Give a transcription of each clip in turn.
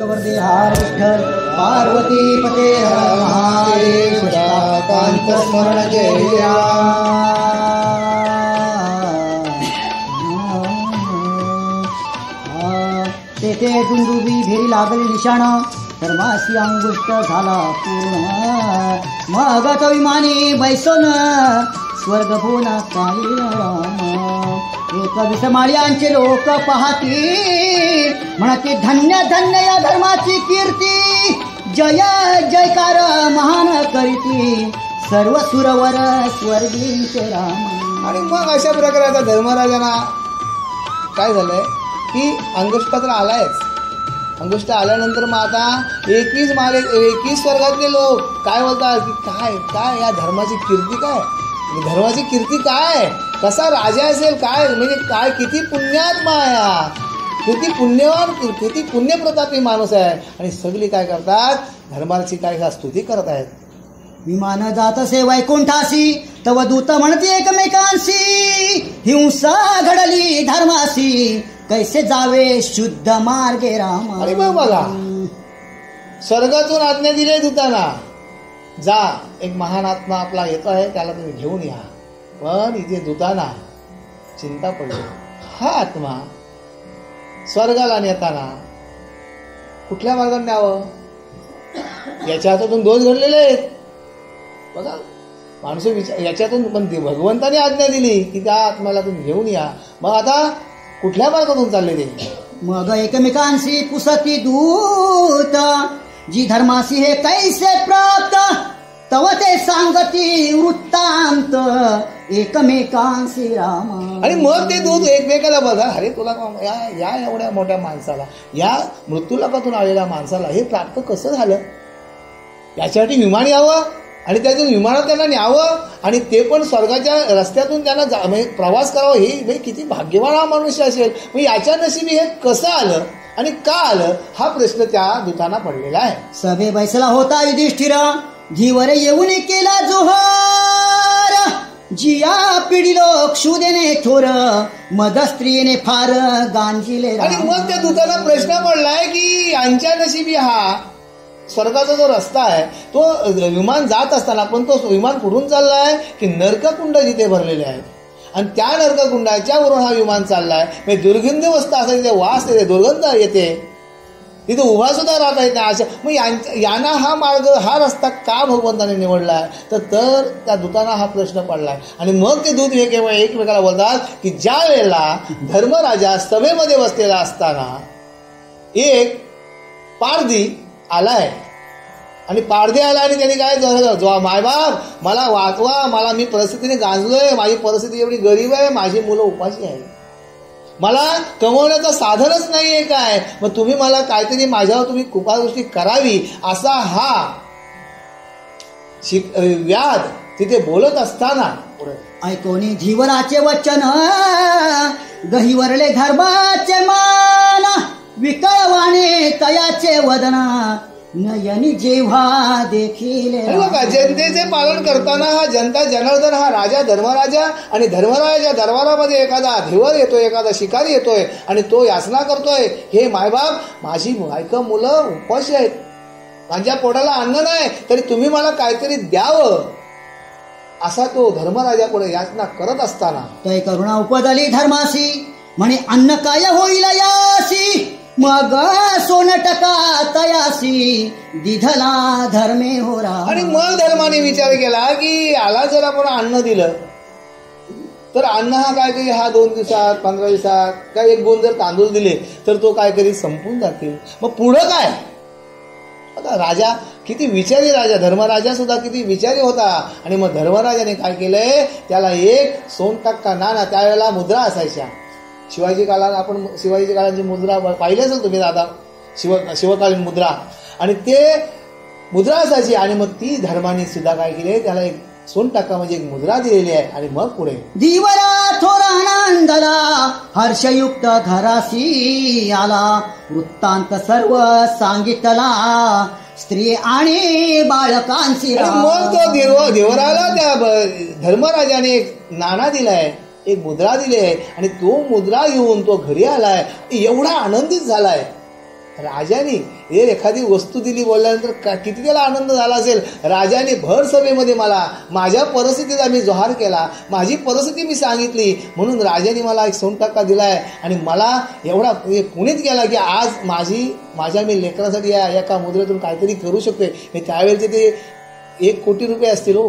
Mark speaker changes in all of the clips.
Speaker 1: कवर्दे हार विठ्ठल पार्वती पते हर महादेव कांत स्मरण जय तेथे दुंदुबी भेरी लागली निशाण धर्माशी अंगुष्ट झाला पूर्ण मग तो विमानी बैसून स्वर्ग भुवन पाहिल राम एक विषमाळ्यांचे लोक पाहती म्हणते धन्य धन्य या धर्माची कीर्ती जय जयकार महान करीती सर्व सुरवर स्वर्गींचे राम.
Speaker 2: आणि मग अशा प्रकारे आता धर्मराजांना काय झालंय की अंगुष्ठ तर आलायच. अंगुष्ठ आल्यानंतर मग आता 21 स्वर्गातले लोक काय बोलतात की काय काय या धर्माची कीर्ती काय, धर्माची कीर्ती काय, कसा राजा असेल, काय म्हणजे काय किती पुण्यात्मा आहे, किती पुण्यवान, किती पुण्यप्रतापी माणूस आहे. आणि सगळी काय करतात धर्माची काय स्तुती करत आहेत.
Speaker 1: विमान जात असे वैकुंठासी तव दूत म्हणते एकमेकांशी हिंसा घडली धर्मासी कैसे जावे शुद्ध मार्गे राम.
Speaker 2: आणि मग बघा स्वर्गातून आज्ञा दिली दूतांना जा एक महान आत्मा आपला येतो आहे त्याला तुम्ही घेऊन या. पण इथे दूतांना चिंता पडली हा आत्मा स्वर्गाला नेताना कुठल्या मार्गाने न्यावं. याच्या हातातून दोष घडलेले आहेत बघा माणसं याच्यातून पण भगवंताने आज्ञा दिली की त्या आत्म्याला तुम्ही घेऊन या. मग आता कुठल्या मार्गातून चालले ते.
Speaker 1: मग एकमेकांशी पुसती दूत जी धर्माशी हे कैसे प्राप्त तव ते सांगती वृत्तांत एकमेकांशी राम.
Speaker 2: आणि मग ते दूत एकमेकाला बघा अरे तुला या एवढ्या मोठ्या माणसाला या मृत्यूलोकातून आलेल्या माणसाला हे प्राप्त कसं झालं याच्यासाठी विमान यावं आणि त्यातून विमानात त्यांना न्यावं आणि ते पण स्वर्गाच्या रस्त्यातून त्यांना म्हणजे प्रवास करावा. हे किती भाग्यवान हा मनुष्य असेल. मग याच्या नशिबी हे कसं आलं आणि का आलं हा प्रश्न त्या दूतांना पडलेला आहे.
Speaker 1: सभे बैसला होता युधिष्ठिर जीवर येऊन केला जोहार जिया पिढीलो क्षुदेने थोर मद स्त्रीने फार गांजिले.
Speaker 2: आणि मग त्या दूताला प्रश्न पडलाय की यांच्या नशिबी हा स्वर्गाचा जो रस्ता आहे तो विमान जात असताना पण तो विमान कुठून चाललाय की नरककुंड जिथे भरलेले आहेत आणि त्या नरककुंडाच्या वरून हा विमान चाललाय. म्हणजे दुर्गंध अवस्था असं तिथे वास येते, दुर्गंध येते, तिथे उभा सुद्धा राहता येत नाही. असं मग यांना हा मार्ग हा रस्ता का भगवंताने निवडलाय तर त्या दूतांना हा प्रश्न पडलाय. आणि मग ते दूत एकमेकाला बोलतात की ज्या वेळेला धर्मराजा सभेमध्ये बसलेला असताना एक पारधी आलाय आणि पारधी आला आणि त्यांनी काय जो मायबाप मला वाचवा, मला मी परिस्थितीने गांजलोय, माझी परिस्थिती एवढी गरीब आहे, माझी मुलं उपाशी आहे, मला कमवण्याचं साधनच नाहीये काय, मग तुम्ही मला काहीतरी माझ्यावर तुम्ही कृपादृष्टी करावी असा हा व्याध तिथे बोलत असताना
Speaker 1: ऐकोनी धीवराचे वचन गहिवरले धर्माचे मान विकळवाणे तयाचे वदना नयनी जेव्हा देखील.
Speaker 2: बघा जनतेचे पालन करताना हा जनता जनार्दन हा राजा धर्मराजा आणि धर्मराजाच्या दरबारामध्ये एखादा धीवर येतोय, एखादा शिकारी येतोय आणि तो याचना करतोय हे मायबाप माझी बायका मुलं उपाशी आहेत, माझ्या पोटाला अन्न नाही तरी तुम्ही मला काहीतरी द्यावं असा तो धर्मराजा पुढे याचना करत असताना
Speaker 1: तय करुणा उपदली धर्मासी म्हणे अन्न काय होईल यासी मग सोनटका तयासी दिधला धर्मे होरा.
Speaker 2: आणि मग धर्माने विचार केला की याला जर आपण अन्न दिलं तर अन्न हा काय काही हा 2 दिवसात 15 दिवसात काय 1-2 जर तांदूळ दिले तर तो काय कधी संपून जातील. मग पुढं काय. आता राजा किती विचारी, राजा धर्मराजा सुद्धा किती विचारी होता. आणि मग धर्मराजाने काय केलंय त्याला एक सोनटक्का नाणा, त्यावेळेला मुद्रा असायच्या शिवाजी काळात, आपण शिवाजी काळाची मुद्रा पाहिली असेल तुम्ही दादा, शिवकालीन मुद्रा, आणि ते मुद्रा असायची. आणि मग ती धर्माने सुद्धा काय केले त्याला एक सोनटक्का म्हणजे एक मुद्रा दिलेली आहे. आणि मग पुढे
Speaker 1: दिवरा थोरा आनंदला हर्षयुक्त घरासी आला वृत्तांत सर्व सांगितला स्त्री आणि बाळकांशी.
Speaker 2: मग तो देवराला त्या धर्मराजाने एक नाणा दिलाय, एक मुद्रा दिली आहे आणि तो मुद्रा घेऊन तो घरी आलाय, एवढा आनंदित झालाय राजाने एखादी वस्तू दिली बोलल्यानंतर किती त्याला आनंद झाला असेल. राजाने भर सभेमध्ये मला माझ्या परिस्थितीचा मी जोहार केला, माझी परिस्थिती मी सांगितली, म्हणून राजाने मला एक सोनटक्का दिलाय आणि मला एवढा पुनीत केला की आज माझ्या मी लेकरासाठी या एका मुद्रेतून काहीतरी करू शकते. त्यावेळेचे ते 1 कोटी रुपये असतील हो,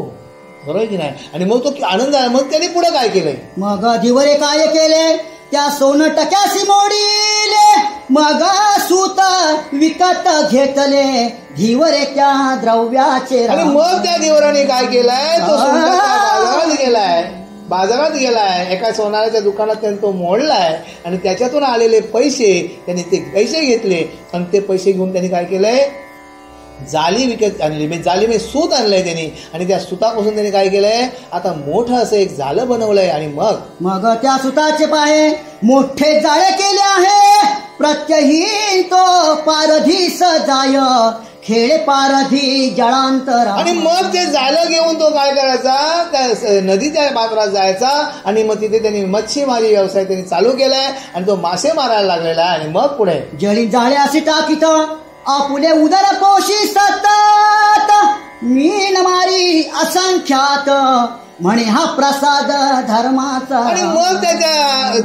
Speaker 2: बरोबर की नाही. आणि मग तो आनंद आहे. मग त्याने पुढे काय केलंय,
Speaker 1: मग धिवरे काय केले, त्या सोनटक्यासी मोडीले, मग सूत विकत घेतले, धिवरे त्या द्रव्याचे.
Speaker 2: आणि मग त्या धिवराने काय केलंय, तो सोनटक्का बाजारात गेलाय, एका सोनाराच्या दुकानात त्याने तो मोडलाय आणि त्याच्यातून आलेले पैसे त्यांनी ते पैसे घेतले आणि ते पैसे घेऊन त्यांनी काय केलंय, जाळी विकत आणली. म्हणजे जाळी म्हणजे सूत आणलंय त्यांनी आणि त्या सुतापासून त्यांनी काय केलंय, आता मोठं असं एक जाळं बनवलंय. आणि मग
Speaker 1: त्या सुताचे पाहे मोठे जाळे केले आहे, प्रत्यही तो पारधीस जाय, खेळे पारधी जळांतर.
Speaker 2: आणि मग ते जाळं घेऊन तो काय करायचा, त्या नदीच्या पात्रात जायचा आणि मग तिथे त्यांनी मच्छीमारी व्यवसाय त्यांनी चालू केलाय आणि तो मासे मारायला लागलेला आहे. आणि मग पुढे
Speaker 1: जळी जाळे अशी टाकीत, आपुले उदर पोशी सतत, मीन मारी असंख्यात, म्हणे हा प्रसाद धर्माचा.
Speaker 2: आणि मग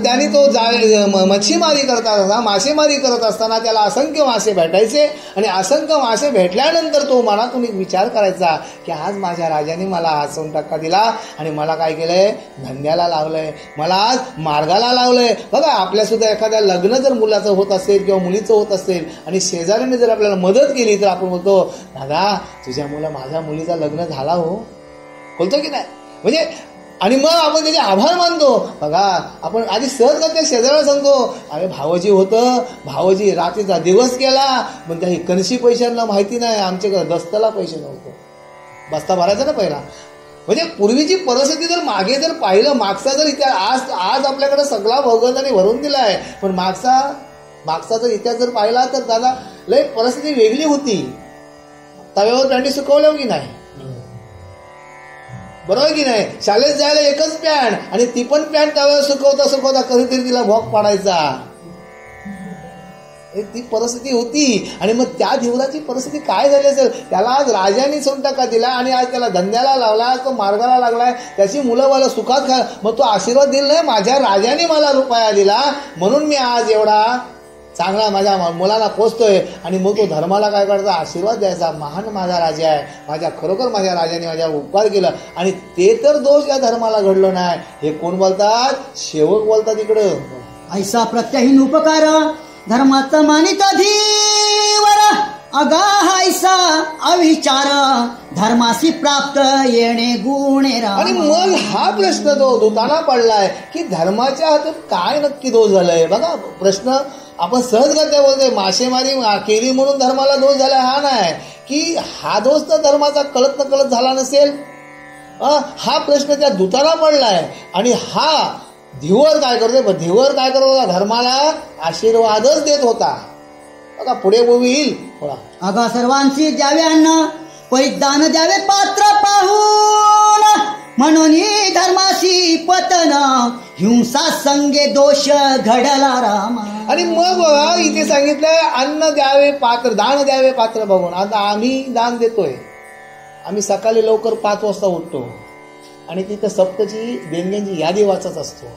Speaker 2: त्याने तो मच्छीमारी करत असताना, मासेमारी करत असताना त्याला असंख्य मासे भेटायचे आणि असंख्य मासे भेटल्यानंतर तो मनातून एक विचार करायचा की आज माझ्या राजाने मला हा सोनटक्का दिला आणि मला काय केलंय, धंद्याला लावलंय, मला आज मार्गाला लावलंय. बघा आपल्या सुद्धा एखाद्या लग्न जर मुलाचं होत असेल किंवा मुलीचं होत असेल आणि शेजाऱ्याने जर आपल्याला मदत केली तर आपण बोलतो, दादा तुझ्यामुळे माझ्या मुलीचं लग्न झाला हो, बोलतो की नाही. म्हणजे आणि मग आपण त्याचे आभार मानतो. बघा आपण आधी सहज त्या शेजाऱ्याला सांगतो, अरे भावजी होतं, भावजी रात्रीचा दिवस केला, पण त्या कणशी पैशांना माहिती नाही, आमच्याकडे दस्ताला पैसे नव्हते, बस्ता भरायचा ना पहिला. म्हणजे पूर्वीची परिस्थिती जर मागे जर पाहिलं, मागचा जर इतिहास आज आपल्याकडे सगळा भौगोलिक भरून दिला आहे, पण मागचा जर इतिहास जर पाहिला तर दादा लय परिस्थिती वेगळी होती. तव्यावर पॅन्टी सुकवल्या की नाही, बरोबर की नाही. शाळेत जायला एकच पॅन्ट आणि ती पण पॅन्ट तव्यावर सुकवता कधीतरी तिला भोग पाडायचा, ती परिस्थिती होती. आणि मग त्या धिवराची परिस्थिती काय झाली असेल, त्याला आज राजाने सोनटक्का दिला आणि आज त्याला धंद्याला लावला, तो मार्गाला लागलाय, त्याची मुलं मला सुखात खा. मग तो आशीर्वाद दिला नाही, माझ्या राजाने मला रुपया दिला म्हणून मी आज एवढा चांगला माझ्या मुलाला पोचतोय. आणि मग तो धर्माला काय करता, आशीर्वाद द्यायचा, महान माझा राजा आहे, खरोखर माझ्या राजाने माझ्यावर उपकार केला. आणि ते तर दोष या धर्माला घडलो नाही, हे कोण बोलतात, सेवक बोलतात इकडं.
Speaker 1: ऐसा प्रत्यहीन उपकार धर्माचा मानित धीवर, अगा ऐसा अविचार धर्मासी प्राप्त येणे गुणेरा.
Speaker 2: आणि मग हा प्रश्न तो दूताना पडलाय की धर्माच्या हातून काय नक्की दोष झालाय. बघा प्रश्न आपण सहजगत्या बोलतोय, मासेमारी केली म्हणून धर्माला दोष झाला, हा नाही की हा दोष तर धर्माचा कळत न कळत झाला नसेल. हा प्रश्न त्या दूताला पडलाय. आणि हा धिवर काय करतोय, धिवर काय करत होता, धर्माला आशीर्वादच देत होता. बघा पुढे येईल थोडा,
Speaker 1: अगा सर्वांची द्यावे अन्न, परिधान द्यावे पात्र पाहून, म्हणून धर्माशी पतन, हिंसा संगे दोष घडला रामा.
Speaker 2: आणि मग बघा इथे सांगितलंय अन्न द्यावे पात्र, दान द्यावे पात्र बघून. आता आम्ही दान देतोय, आम्ही सकाळी लवकर 5 वाजता उठतो आणि तिथं सप्तची देणग्यांची यादी वाचत असतो.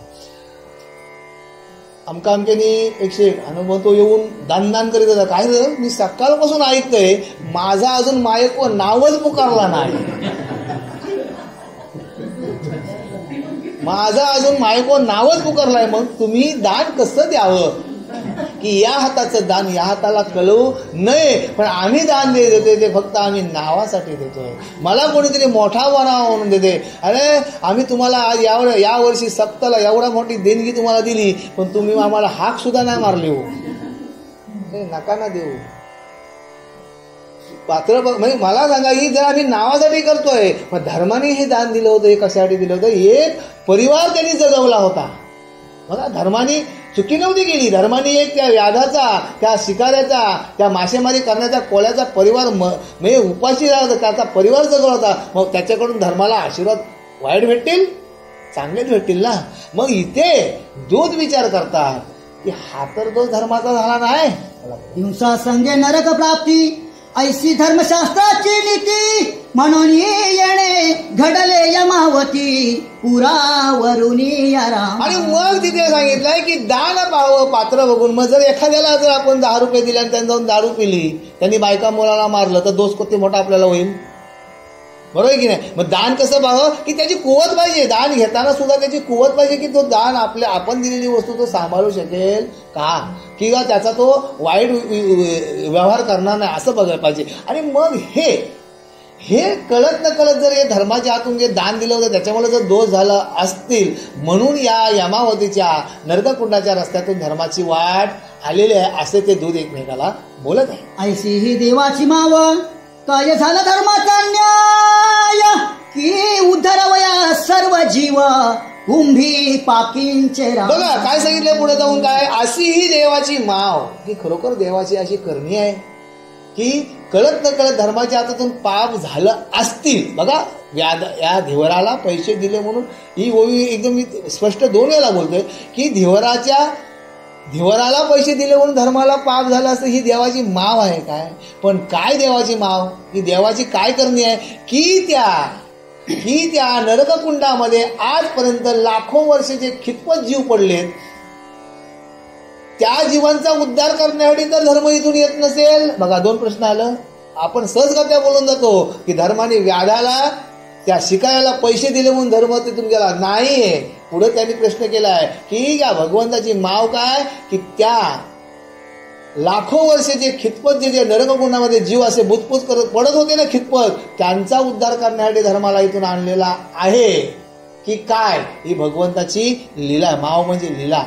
Speaker 2: अमक्याने 101 अनुभव तो येऊन दान करीत होता. काय रे, मी सकाळपासून ऐकतोय, माझा अजून मायक नावच पुकारला नाही, माझा अजून मायको नावच पुकारलाय. मग तुम्ही दान कसं द्यावं की या हाताचं दान या हाताला कळवू नये, पण आम्ही दान देतोय ते फक्त आम्ही नावासाठी देतोय, मला कोणीतरी मोठा बनावा म्हणून देते. अरे आम्ही तुम्हाला आज या वर्षी सप्ताला एवढा मोठी देणगी तुम्हाला दिली, पण तुम्ही आम्हाला हाक सुद्धा नाही मारली हो, नका ना देऊ पात्र. म्हणजे मला सांगा, ही जर आम्ही नावासाठी करतोय, मग धर्माने हे दान दिलं होतं, हे कशासाठी दिलं होतं, एक परिवार त्यांनी जगवला होता. बघा धर्माने चुकी नव्हती केली, धर्माने एक त्या व्याधाचा, त्या शिकाऱ्याचा, त्या मासेमारी करण्याचा कोल्याचा परिवार म्हणजे उपाशी राहता, त्याचा परिवार जगवला होता. मग त्याच्याकडून धर्माला आशीर्वाद वाईट भेटतील, चांगलेच भेटतील ना. मग इथे दूत विचार करतात की हा तर दोष धर्माचा झाला नाही.
Speaker 1: हिंसा संगे नरक प्राप्ती ऐशी धर्मशास्त्राची नीती म्हणून येणे घडले यमावती पुरावरुनी राम.
Speaker 2: आणि मग तिथे सांगितलंय की दान पाहावं पात्र बघून. मग जर एखाद्याला जर आपण 10 रुपये दिले आणि त्यांनी जाऊन दारू पिली, त्यांनी बायका मुलाला मारलं, तर दोष किती मोठा आपल्याला होईल, बरोबर की नाही. मग दान कसं पाहावं की त्याची कुवत पाहिजे. दान घेताना सुद्धा त्याची कुवत पाहिजे की तो दान आपण दिलेली वस्तू तो सांभाळू शकेल का, किंवा त्याचा तो वाईट व्यवहार करणार नाही असं बघायला पाहिजे. आणि मग हे कळत न कळत जर हे धर्माच्या हातून जे दान दिलं होतं त्याच्यामुळे जर दोष झाला असतील, म्हणून या यमावतीच्या नरककुंडाच्या रस्त्यातून धर्माची वाट आलेली आहे असे ते दूध एकमेकाला बोलत आहे.
Speaker 1: ऐशी ही देवाची माव काय झाला धर्माचा न्याय की उद्धरवया सर्व जीव कुंभी पाकींचे राम.
Speaker 2: बघा काय सांगितलंय पुढे जाऊन, काय अशी ही देवाची माव, की खरोखर देवाची अशी करणी आहे की कळत न कळत धर्माच्या हातातून पाप झालं असतील. बघा या धिवराला पैसे दिले म्हणून ही ओवी एकदम मी स्पष्ट 2 वेळेला बोलतोय की धिवराला पैसे दिले म्हणून धर्माला पाप झालं असं ही देवाची माव आहे. काय पण काय देवाची माव, ही देवाची काय करणी आहे की त्या नरककुंडामध्ये आजपर्यंत लाखो वर्षाचे खितपत जीव पडलेत, त्या जीवांचा उद्धार करण्यासाठी तर धर्म इथून येत नसेल. बघा 2 प्रश्न आलं. आपण सहजगत्या बोलून जातो की धर्माने व्याधाला त्या शिकायला पैसे दिले म्हणून धर्म तिथून गेला नाहीये. पुढे त्यांनी प्रश्न केलाय की या भगवंताची माव काय की त्या लाखो वर्षाचे खितपत जे नरककुंडामध्ये जीव असे बुचपूच करत पडत होते ना खितपत, त्यांचा उद्धार करण्यासाठी धर्माला इथून आणलेला आहे की काय, ही भगवंताची लीला. माव म्हणजे लीला.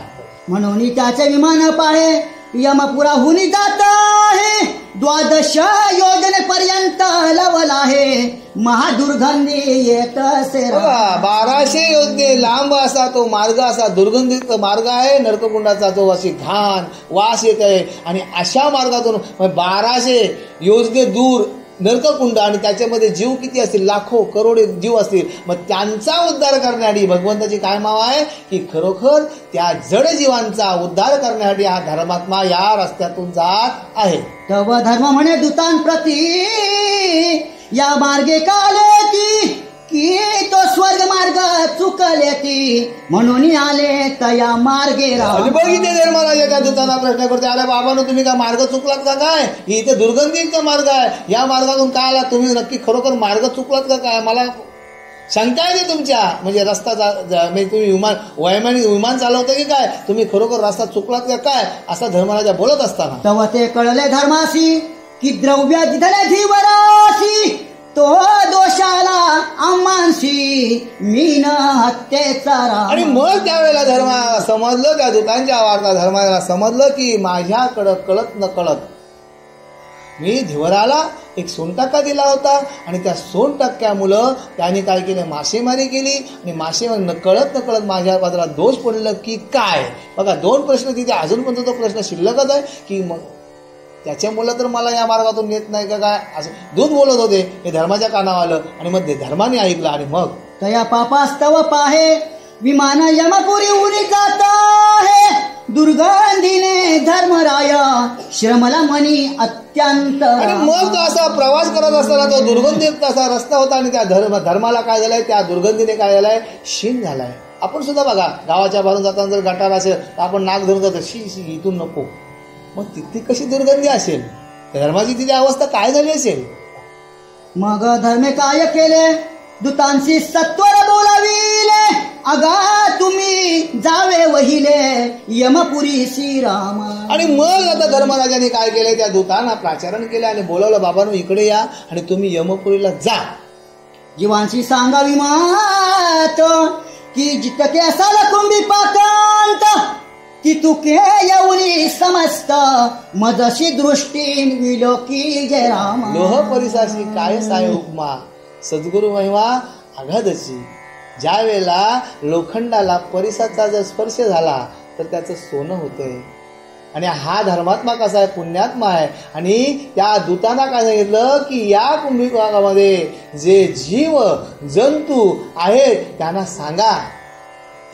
Speaker 1: म्हणून त्याचे विमान पाहे यमपुराहून जात आहे 12 योजनेपर्यंत लवल आहे महादुर्गंधी येत असे.
Speaker 2: 1200 योजने लांब असा तो मार्ग, असा दुर्गंधीत मार्ग आहे नरककुंडाचा, तो अशी घाण वास येत आहे. आणि अशा मार्गातून 1200 योजने दूर नरककुंड, आणि त्याच्यामध्ये जीव किती असतील, लाखो करोडे जीव असतील. मग त्यांचा उद्धार करण्यासाठी भगवंताची काय माव आहे की खरोखर त्या जड जीवांचा उद्धार करण्यासाठी हा धर्मात्मा या रस्त्यातून जात आहे.
Speaker 1: तव धर्म म्हणे दूतांप्रती या मार्गे काले की तो स्वर्ग मार्ग चुकले ती म्हणून आले तया मार्गे राम.
Speaker 2: बघितले धर्मराजा त्या दूतांना प्रश्न करते, अरे बाबांनो तुम्ही काय मार्ग चुकलात का काय, ही इथे दुर्गंधीचा मार्ग आहे, या मार्गातून काय आला तुम्ही, नक्की खरोखर मार्ग चुकलात का काय, मला शंका आहे तुमच्या, म्हणजे रस्ता म्हणजे तुम्ही विमान चालवता की काय, तुम्ही खरोखर रस्ता चुकलात का काय, असा धर्मराजा बोलत असताना
Speaker 1: तेव्हा ते कळले धर्मासी की द्रव्य दिधले धीवरासी तो दोषाला अमानसी मीन हत्येचा.
Speaker 2: आणि मग त्यावेळेला धर्माला समजलं, त्या दूतांच्या वार्ता धर्माला समजलं की माझ्याकडं कळत न कळत मी धिवराला एक सोनटक्का दिला होता, आणि त्या सोनटक्क्यामुळं त्याने काय केलं, मासेमारी केली, आणि मासेमारी कळत न कळत माझ्या बाजूला दोष पडलं की काय. बघा 2 प्रश्न तिथे अजून पण तो प्रश्न शिल्लकच आहे की मग त्याच्यामुळं तर मला या मार्गातून येत नाही का काय, असं दूध बोलत होते. हे धर्माच्या कानावर आलं आणि मग धर्माने ऐकलं, आणि मग
Speaker 1: तया पापास्तव पाहे विमान यमपुरी उरी जात आहे दुर्गंधीने धर्मराय श्रमला मनी अत्यंत.
Speaker 2: आणि मग तो असा प्रवास करत असताना तो दुर्गंधीत असा रस्ता होता, आणि त्या धर्माला काय झालंय, त्या दुर्गंधीने काय झालंय, शीण झालाय. आपण सुद्धा बघा गावाच्या बाहेरून जाताना जर गटार असेल तर आपण नाक धरून जातो, शी इथून नको. मग तिथे कशी दुर्गंधी असेल, धर्माची तिची अवस्था काय झाली असेल.
Speaker 1: मग धर्मे काय केले दूतांशी सत्वर बोलाविले अगा तुम्ही जावे वहिले यमपुरी श्रीराम. आणि
Speaker 2: मग आता धर्मराजाने काय केले, त्या दूतांना प्राचारण केले आणि बोलवलं, बाबांनो इकडे या आणि तुम्ही यमपुरीला जा.
Speaker 1: जीवांशी सांगावी मात की जितके असाल कुंभी पाकांत की तुके येऊनी समस्त मजशी दृष्टी विलोकी जय राम.
Speaker 2: लोह परिसाशी काय साय उपमा सद्गुरु महिमा आघादची. ज्या वेळेला लोखंडाला परिसाचा जर स्पर्श झाला तर त्याचं सोनं होतंय. आणि हा धर्मात्मा कसा आहे, पुण्यात्मा आहे. आणि त्या दूतांना काय सांगितलं की या कुंभिकामध्ये जे जीव जंतू आहेत त्यांना सांगा,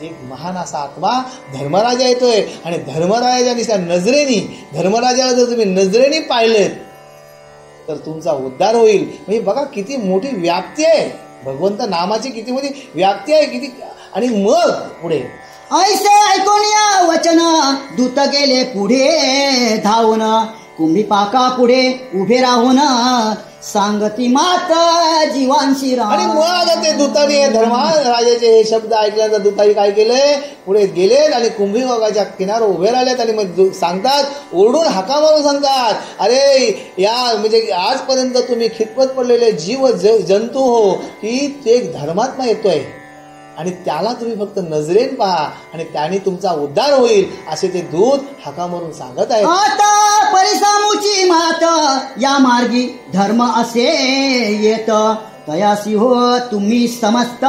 Speaker 2: एक महान असा आत्मा धर्मराजा येतोय आणि धर्मराजाच्या नजरेने धर्मराजाला जर तुम्ही नजरेने पाहिलेत तर तुमचा उद्धार होईल. म्हणजे बघा किती मोठी व्याप्ती आहे भगवंत नामाची, किती मोठी व्याप्ती आहे किती. आणि मग पुढे
Speaker 1: ऐसे ऐकून या वचन दूत गेले पुढे धावून, कुंभी पाका पुढे उभे राहून सांगती मात जीवांशी राम.
Speaker 2: आणि मग आता ते दूताने धर्मराजाचे हे शब्द ऐकल्यानंतर दूताने काय केलंय, पुढे गेलेत आणि कुंभी बागाच्या किनार उभे राहिलेत आणि मग सांगतात, ओरडून हाका मारून सांगतात, अरे या म्हणजे आजपर्यंत तुम्ही खितपत पडलेले जीव जंतू हो, की ते एक धर्मात्मा येतोय आणि त्याला तुम्ही फक्त नजरेन पहा आणि त्याने तुमचा उद्धार होईल, असे ते दूत हाका मारून सांगत आहेत.
Speaker 1: आता परिसामुची मात या मार्गी धर्म असे येत, तयासी हो तुम्ही समस्त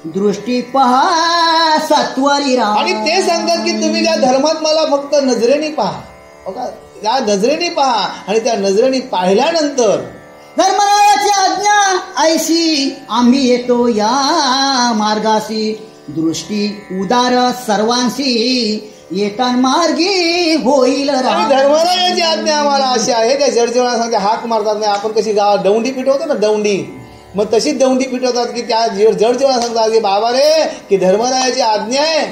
Speaker 1: दृष्टी पहा सत्वरी राम.
Speaker 2: आणि ते सांगतात की तुम्ही त्या धर्मात्माला फक्त नजरेने पहा, बघा त्या नजरेने पहा आणि त्या नजरेने पाहिल्यानंतर
Speaker 1: धर्मराजाची आज्ञा ऐशी आम्ही येतो या मार्गाशी, दृष्टी उदार सर्वांशी येतान मार्गी होईल राम.
Speaker 2: आणि धर्मराजाची आज्ञा आम्हाला अशी आहे, त्या जडजीवाला सांगते हाक मारतात नाही, आपण कशी गावात दौंडी पिटवतो ना दौंडी, मग तशी दौंडी पिटवतात की त्या जडजीवाला सांगतात की बाबा रे की धर्मराजाची आज्ञा आहे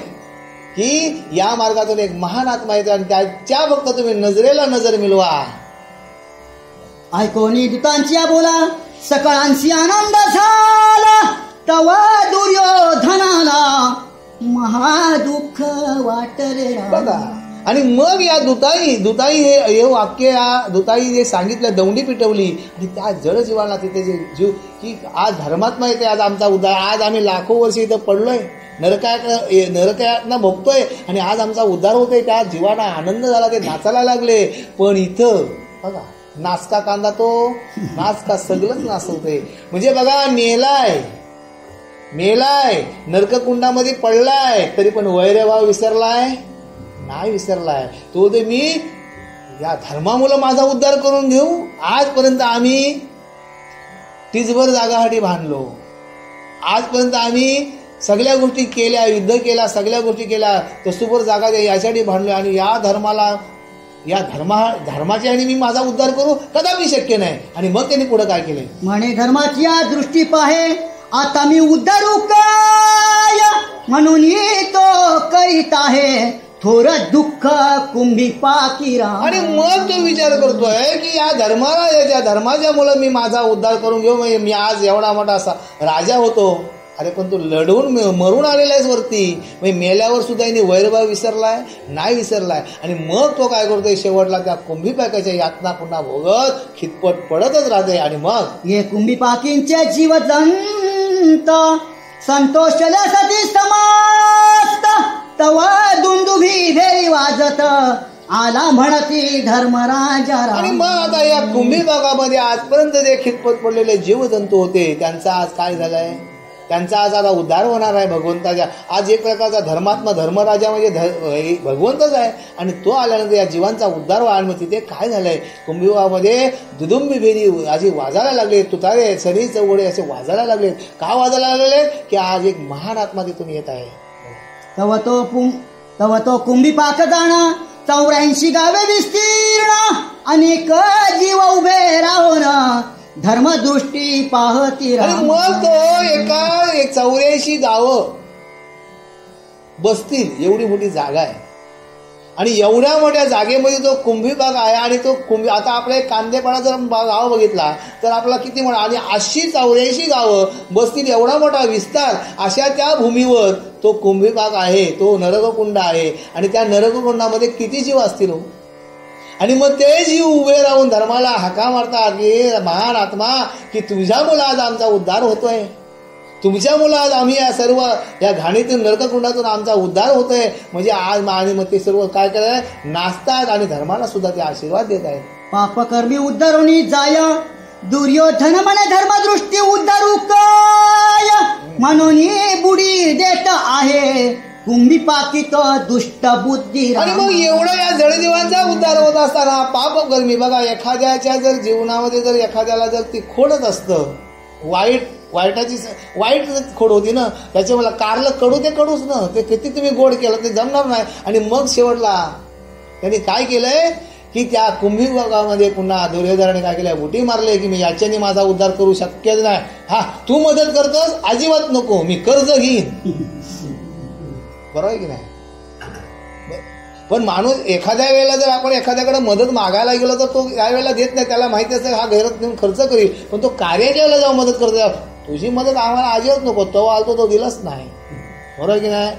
Speaker 2: की या मार्गातून एक महान आत्मा येते आणि त्याच्या फक्त तुम्ही नजरेला नजर मिळवा.
Speaker 1: ऐकोनी दूतांची बोला सकळांशी आनंद झाला, तवा दुर्योधनाला महादुःख वाटले
Speaker 2: बघा. आणि मग या दुताई हे वाक्य या दुताई जे सांगितलं, दौंडी पिटवली आणि त्या जडजीवाला तिथे जे जीव की आज धर्मात्मा येते, आज आमचा उद्धार, आज आम्ही लाखो वर्ष इथं पडलोय, नरकायातना भोगतोय आणि आज आमचा उद्धार होतोय, त्या जीवाला आनंद झाला, ते नाचायला लागले. पण इथं बघा नाचका कांदा तो नाचका सगळंच नाचवते. म्हणजे बघा मेलाय नरककुंडामध्ये पडलाय तरी पण वैरभाव विसरलाय नाही विसरलाय. तो ते मी या धर्मामुळे माझा उद्धार करून घेऊ. आजपर्यंत आम्ही टीजभर जागासाठी भांडलो, आजपर्यंत आम्ही सगळ्या गोष्टी केल्या, युद्ध केला, सगळ्या गोष्टी केल्या, तसूभर जागा यासाठी भांडलो आणि या धर्माच्या आणि मी माझा उद्धार करू कदापि शक्य नाही. आणि मग त्यांनी पुढे काय केले
Speaker 1: म्हणे, धर्माची दृष्टी पाहे आता मी उद्धारू काय, म्हणून तो करीत आहे थोर दुःख कुंभी पाकिरा.
Speaker 2: आणि मग तो विचार करतोय की या धर्माच्या मुळे मी माझा उद्धार करून घेऊ. मी आज एवढा मोठा असा राजा होतो, अरे पण तू लढवून मरून आलेला आहेस वरती, म्हणजे मेल्यावर सुद्धा यांनी वैरभाव विसरलाय नाही विसरलाय. आणि मग तो काय करतोय, शेवटला त्या कुंभी पाकाच्या यातना पुन्हा भोगत खितपत पडतच राहते. आणि मग
Speaker 1: हे कुंभी पाकींचे जीव जंत संतोषल्यासाठी समस्त, तवा दुंदुभी भेरी वाजत आला म्हणती धर्मराजा.
Speaker 2: आणि मग आता या कुंभी भागामध्ये आजपर्यंत जे खितपत पडलेले जीवजंतू होते त्यांचा आज काय झालंय, त्यांचा आज आता उद्धार होणार आहे भगवंताच्या. आज एक प्रकारचा धर्मात्मा धर्मराजा म्हणजे भगवंतच आहे आणि तो आल्यानंतर या जीवांचा उद्धार व्हायला. मग तिथे काय झालंय, कुंभिवामध्ये दुदुंबी भेरी आजी वाजायला लागले, तुतारे सरी चौघडे असे वाजायला लागले. का वाजायला लागले की आज एक महान आत्मा तिथून येत आहे.
Speaker 1: तव तो कुंभी पाक जाणं 84 गावे विस्तीर्ण, अनेक जीव उभे राहून धर्मदृष्टी पाहती.
Speaker 2: आणि मग तो एका 84 गावं बसतील एवढी मोठी जागा आहे आणि एवढ्या मोठ्या जागेमध्ये तो कुंभी बाग आहे. आणि तो कुंभी आता आपल्या कांदेपाडा जर गाव बघितला तर आपला किती मोठा, आणि 84 गावं बसतील एवढा मोठा विस्तार, अशा त्या भूमीवर तो कुंभी बाग आहे, तो नरककुंड आहे. आणि त्या नरककुंडामध्ये किती जीव असतील हो. आणि मग ते जीव उभे राहून धर्माला हाका मारतात की महान आत्मा की तुझ्या मुलं आज आमचा उद्धार होतोय, तुमच्या मुलं आज आम्ही या सर्व या घाणीतून नरककुंडातून आमचा उद्धार होतोय. म्हणजे आज आणि मग ते सर्व काय करत नाचतात आणि धर्माला सुद्धा ते आशीर्वाद देत आहेत.
Speaker 1: पापकर्मी उद्धारुनी जाय, दुर्योधन म्हणे धर्मदृष्टी उद्धारू काय, म्हणून बुडी देत आहे कुंभी पाकित दुष्ट बुद्धी.
Speaker 2: आणि मग एवढा या जडजीवांचा उद्धार होत असताना पापकर्मी बघा, एखाद्याच्या जर जीवनामध्ये जर एखाद्याला जर ती खोडत असतं, वाईट खोड होती ना, त्याचे मला कारलं कडू ते कडूच ना, ते किती तुम्ही गोड केलं ते जमणार नाही. आणि मग शेवटला त्यांनी काय केलंय की त्या कुंभीभागामध्ये पुन्हा दुर्योधनाने काय केलंय, बुटी मारले की मी याच्याने माझा उद्धार करू शक्यच नाही. हा तू मदत करतोस, अजिबात नको, मी कर्ज घेईन. बरोबर आहे की नाही? पण माणूस एखाद्या वेळेला जर आपण एखाद्याकडे मदत मागायला गेलो तर तो यावेळेला देत नाही. त्याला माहिती असतं हा गैरत घेऊन खर्च करील. पण तो कार्याच्या वेळेला जाऊन मदत करतो, तुझी मदत आम्हाला अजिबात नको, तो आलतो तो दिलाच नाही. बरोबर आहे की नाही?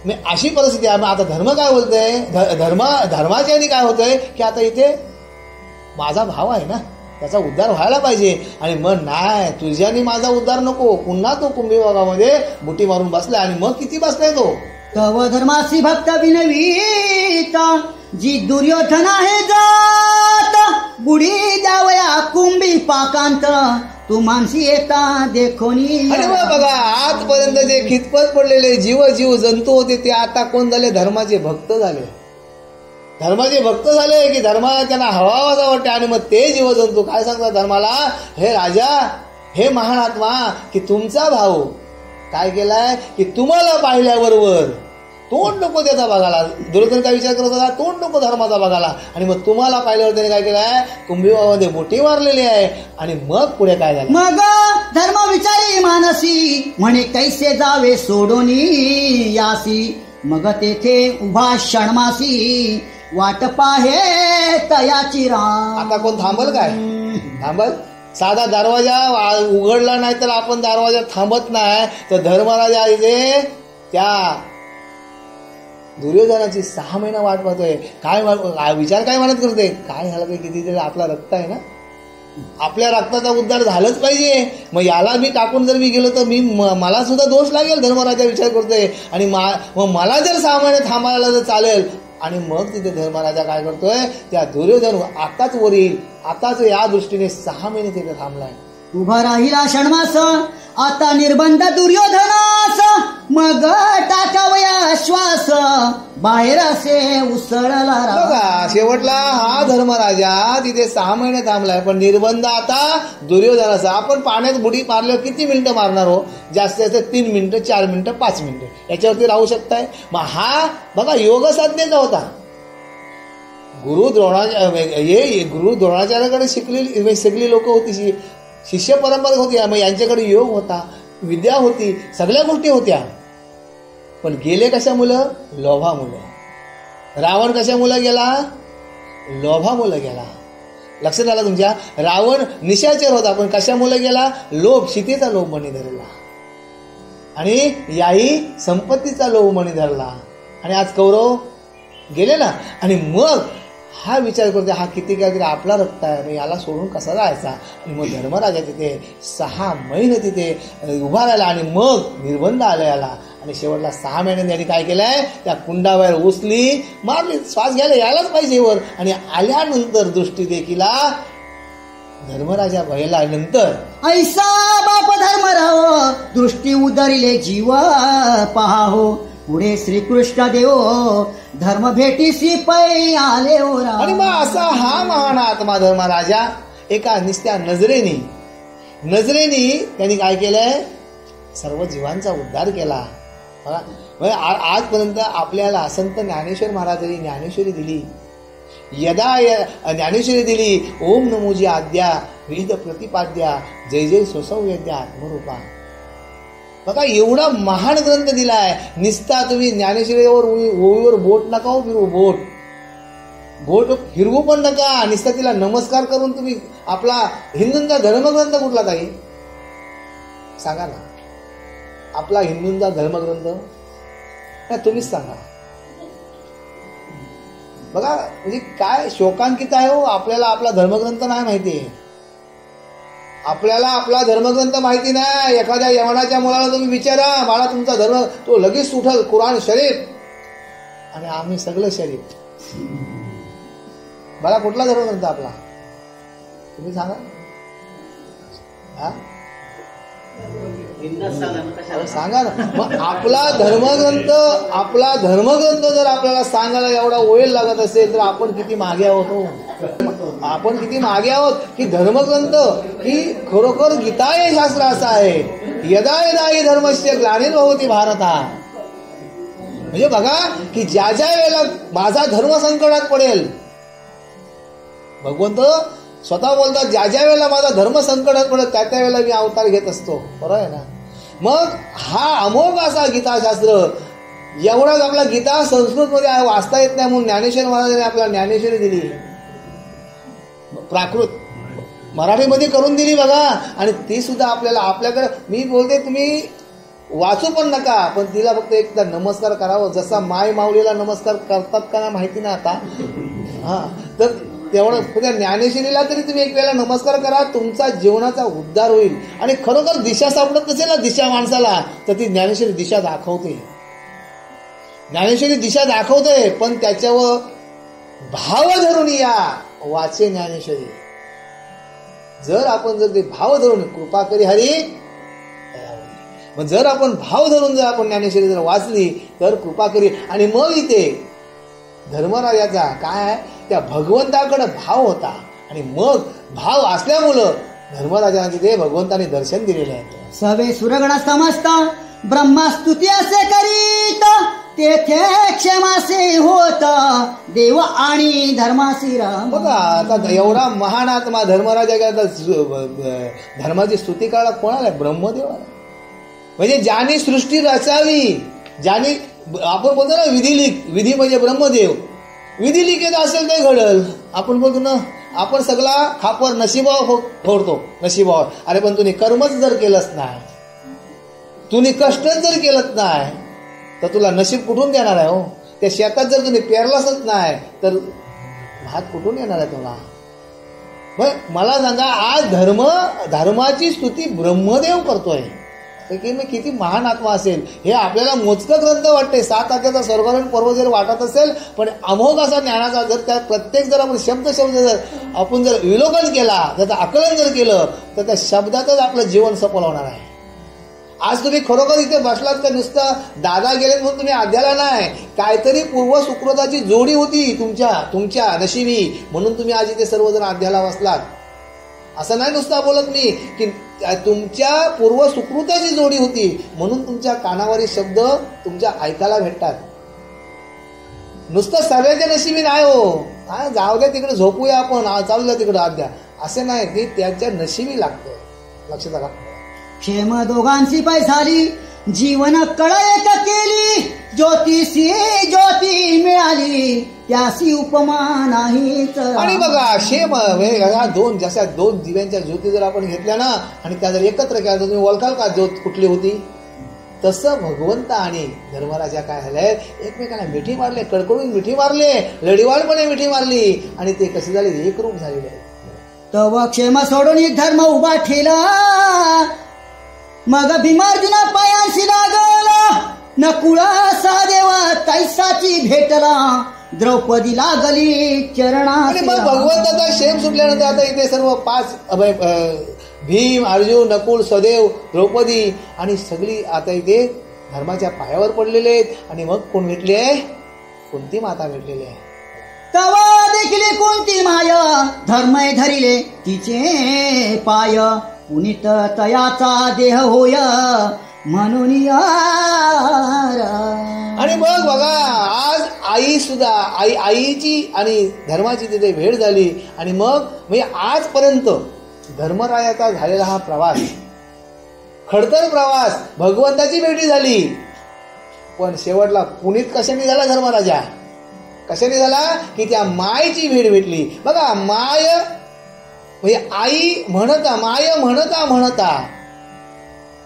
Speaker 2: मी अशी परिस्थिती आहे. आता धर्म काय बोलतोय, धर्माच्या काय होतंय की आता इथे माझा भाव आहे ना, त्याचा उद्धार व्हायला पाहिजे. आणि मग नाही, तुझ्यानी माझा उद्धार नको. पुन्हा तो कुंभी भागामध्ये बुटी मारून बसला. आणि मग किती बसलाय तो,
Speaker 1: तव धर्मासी भक्त विनवीत, जी दुर्योधन आहे जात, बुडी द्यावया कुंभी पाकांत, तू मानसी येता देखोनी.
Speaker 2: अरे बघा, आजपर्यंत जे खितपत पडलेले जीव जंतू होते ते आता कोण झाले, धर्माचे भक्त झाले. धर्माचे भक्त झाले की धर्माला त्यांना हवावासा वाटते. आणि मग ते जीवजंतू काय सांगतात धर्माला, हे राजा, हे महानात्मा, की तुमचा भाऊ काय केलाय की तुम्हाला पाहिल्याबरोबर तोंड नको त्याचा बघायला. दुर्योधन काय विचार करत होता, तोंड नको धर्माचा बघायला. आणि मग तुम्हाला पाहिल्यावर त्याने काय केलंय, कुंभीभावामध्ये मोठी मारलेली आहे. आणि मग पुढे काय झालं,
Speaker 1: मग धर्म विचारी मानसी, म्हणे कैसे जावे सोडोनी यासी, मग तेथे उभा षण्मासी, वाट पाहे तयाची राम.
Speaker 2: आता कोण थांबल काय, थांबल? साधा दरवाजा उघडला नाही तर आपण दरवाजा थांबत नाही. तर धर्मराजा इथे त्या दुर्योधनाची 6 महिना वाट पाहतोय. काय विचार काय म्हणत करते, काय झालं काय, कितीतरी आपला रक्त आहे ना, आपल्या रक्ताचा उद्धार झालंच पाहिजे. मग याला मी टाकून जर मी गेलो तर मला सुद्धा दोष लागेल. धर्मराजा विचार करतोय. आणि मग मला जर 6 महिने थांबायला जर चालेल. आणि मग तिथे धर्मराजा काय करतोय, त्या दुर्योधन आताच वर येईल, आताच या दृष्टीने 6 महिने तिथे थांबलाय.
Speaker 1: उभा राहिला षण्मास, आता निर्बंध दुर्योधनास, मग टाकावया श्वास, बाहेर असे उसळला.
Speaker 2: बघा, शेवटला हा धर्मराजा तिथे 6 महिने थांबलाय. पण निर्बंध आता दुर्योधनाचा. आपण पाण्यात बुडी मारल्यावर किती मिनिटं मारणार हो, जास्तीत जास्त 3 मिनिटं, 4 मिनिटं, 5 मिनिटं याच्यावरती राहू शकताय. मग हा बघा योग साधनेचा होता. गुरु द्रोणाचार्याकडे सगळी लोक होती, शिष्य परंपरा होती. मग यांच्याकडे योग होता, विद्या होती, सगळ्या गोष्टी होत्या. पण गेले कशामुळं, लोभामुळं. रावण कशामुळं गेला, लोभामुळं गेला. लक्षात आलं तुमच्या? रावण निशाचर होता पण कशामुळे गेला, लोभ, सीतेचा लोभ मणी धरला. आणि याही संपत्तीचा लोभ मणी धरला. आणि आज कौरव गेले ना. आणि मग हा विचार करते, हा किती काय तरी आपला रक्त आहे, मग याला सोडून कसा जायचा. आणि मग धर्मराजा तिथे 6 महिने तिथे उभा राहिला. आणि मग निर्बंध आला याला. आणि शेवटला 6 महिन्यांनी त्यांनी काय केलंय, त्या कुंडाबाहेर उचली मारली, श्वास घ्यायला यायलाच पाहिजे वर. आणि आल्यानंतर दृष्टी देखीला धर्मराजा भयला. नंतर
Speaker 1: ऐसा बाप धर्मराव, दृष्टी उदरिले जीव पहाहो, पुढे श्रीकृष्ण देव धर्म भेटीसी पै आले हो.
Speaker 2: आणि मग असा हा महान आत्मा धर्मराजा एका निस्त्या नजरेनी त्यांनी काय केलंय, सर्व जीवांचा उद्धार केला. आजपर्यंत आपल्याला संत ज्ञानेश्वर महाराजांनी ज्ञानेश्वरी दिली. यदा ज्ञानेश्वरी दिली, ओम नमोजी आद्या वेद प्रतिपाद्या, जय जय सोसव्यद्या आत्मरूपा. बघा एवढा महान ग्रंथ दिलाय. निस्ता तुम्ही ज्ञानेश्वरीवर ओवीवर बोट नका हो फिरवू, बोट फिरवू पण नका. निस्ता तिला नमस्कार करून तुम्ही आपला हिंदूंचा धर्मग्रंथ कुठला ताई सांगा ना, आपला हिंदूंचा धर्मग्रंथ तुम्हीच सांगा. बघा म्हणजे काय शोकांकित आहे हो, आपल्याला आपला धर्मग्रंथ नाही माहिती. आपल्याला आपला धर्मग्रंथ माहिती नाही. एखाद्या यवनाच्या मुलाला तुम्ही विचारा, बाळा तुमचा धर्म, तो लगेच उठल कुराण शरीफ. आणि आम्ही सगळं शरीफ. बाळा कुठला धर्मग्रंथ आपला, तुम्ही सांगा. सांगा ना. मग आपला धर्मग्रंथ जर आपल्याला सांगायला एवढा वेळ लागत असेल तर आपण किती मागे आहोत. आपण किती मागे आहोत की धर्मग्रंथ की खरोखर गीता हे शास्त्र असं आहे, यदा यदा हि धर्मस्य ग्लानिर्भवति भारत. म्हणजे बघा की ज्या ज्या वेळेला माझा धर्म संकटात पडेल, भगवंत स्वतः बोलतात ज्या ज्या वेळेला माझा धर्म संकटात पडेल त्या त्या वेळेला मी अवतार घेत असतो. बरोबर आहे ना. मग हा अमोघ असा गीताशास्त्र, एवढाच आपला गीता संस्कृतमध्ये वाचता येत नाही म्हणून ज्ञानेश्वर महाराजांनी आपल्याला ज्ञानेश्वरी दिली, प्राकृत मराठीमध्ये करून दिली बघा. आणि ती सुद्धा आपल्याला आपल्याकडे, मी बोलते तुम्ही वाचू पण नका, पण तिला फक्त एकदा नमस्कार करावं. जसा माय माऊलीला नमस्कार करतात का ना माहिती ना आता, हा तर तेवढं त्या ज्ञानेश्वरीला तरी तुम्ही एक वेळेला नमस्कार करा, तुमचा जीवनाचा उद्धार होईल. आणि खरोखर दिशा सापडत नसेल ना दिशा माणसाला, तर ती ज्ञानेश्वरी दिशा दाखवते. ज्ञानेश्वरी दिशा दाखवते, पण त्याच्यावर भाव धरून या वाचे ज्ञानेश्वरी. जर आपण जर ते भाव धरून कृपा करी हरी, मग जर आपण भाव धरून जर आपण ज्ञानेश्वरी जर वाचली तर कृपा करी. आणि मग इथे धर्मराजाचा काय आहे, त्या भगवंताकडे भाव होता. आणि मग भाव असल्यामुळं धर्मराजाने तिथे भगवंताने दर्शन दिलेलं आहे.
Speaker 1: सवे सुरगण समजता ब्रह्मस्तुती असे करीत, तेथे क्षेमासे होत देव आणि धर्मासी राम.
Speaker 2: बघा आता एवढा महान आत्मा धर्मराजा, धर्माची स्तुती करायला कोणाला? ब्रह्मदेवाला. म्हणजे ज्याने सृष्टी रचावी, ज्याने आपण बोलतो ना विधी म्हणजे ब्रह्मदेव, विधी लिखित असेल ते घडल. आपण बोलतो ना, आपण सगळा खापर नशिबावर फोडतो, नशिबावर. अरे पण तुम्ही कर्मच जर केलंच नाही, तुम्ही कष्टच जर केलंच नाही, तर तुला नशीब कुठून देणार आहे? हो, त्या शेतात जर तुम्ही पेरलाच नाही तर भात कुठून येणार आहे तुला? मग मला सांगा, आज धर्माची स्तुती ब्रह्मदेव करतोय, किती महान आत्मा असेल. हे आपल्याला मोजकं ग्रंथ वाटते, 7 अध्यायाचा स्वर्गारोहण पर्व जर वाटत असेल, पण अमोघ असा ज्ञानाचा जर त्या प्रत्येक जर आपण शब्द जर आपण जर विलोकन केला, त्याचं आकलन जर केलं, तर त्या शब्दातच आपलं जीवन सफल होणार आहे. आज तुम्ही खरोखर इथे बसलात का नुसतं दादा गेले म्हणून तुम्ही अध्याला नाही, काहीतरी पूर्व सुकृताची जोडी होती तुमच्या नशिबी, म्हणून तुम्ही आज इथे सर्वजण अध्याला बसलात. असं नाही नुसतं बोलत मी की तुमच्या पूर्व सुकृताची जोडी होती म्हणून तुमच्या कानावरील शब्द तुमच्या ऐकायला भेटतात. नुसतं सर्वांच्या नशिबी नाही हो, जाऊ द्या तिकडे झोपूया आपण, चालू द्या तिकडे अध्या, असे नाही, की त्याच्या नशिबी लागतं. लक्षात आला.
Speaker 1: क्षेम दोघांची पैसाली जीवन कळ एक केली, ज्योतिषी ज्योती मिळाली त्यासी उपमा नाहीच.
Speaker 2: आणि बघा क्षेम जशा 2 दिव्यांच्या ज्योती जर आपण घेतल्या ना आणि त्या जर एकत्र केल्या तर तुम्ही ओळखाल का ज्योत कुठली होती? तसं भगवंत आणि धर्मराजा काय झालंय, एकमेकांना मिठी मारले, कडकडून मिठी मारले, लढीवाळपणे मिठी मारली आणि ते कसे झाले, एक रूप झालेले आहे.
Speaker 1: तव क्षेम सोडून धर्म उभा ठेला, मग भीमार्जुना पायांशी लागला, नकुळा सादेवा तैसाची भेटला, द्रौपदी लागली चरणा.
Speaker 2: आणि मग भगवंताचा क्षेम सुटल्यानंतर आता इथे सर्व 5 भीम, अर्जुन, नकुल, सदेव, द्रौपदी आणि सगळी आता इथे धर्माच्या पायावर पडलेले आहेत. आणि मग कोण भेटले? कुंती माता भेटलेली आहे.
Speaker 1: तवा देखील कुंती माया धर्मय धरिले तिचे पाय, पुनित तयाचा देह होय म्हणून.
Speaker 2: आणि मग बघा आज आई सुद्धा आईची आणि धर्माची तिथे भेट झाली. आणि मग म्हणजे आजपर्यंत धर्मरायाचा झालेला हा प्रवास, खडतर प्रवास, भगवंताची भेटी झाली, पण शेवटला पुनीत कशाने झाला धर्मराजा? कशाने झाला? की त्या मायची भेट भेटली. बघा माय म्हणजे आई म्हणता, माय म्हणता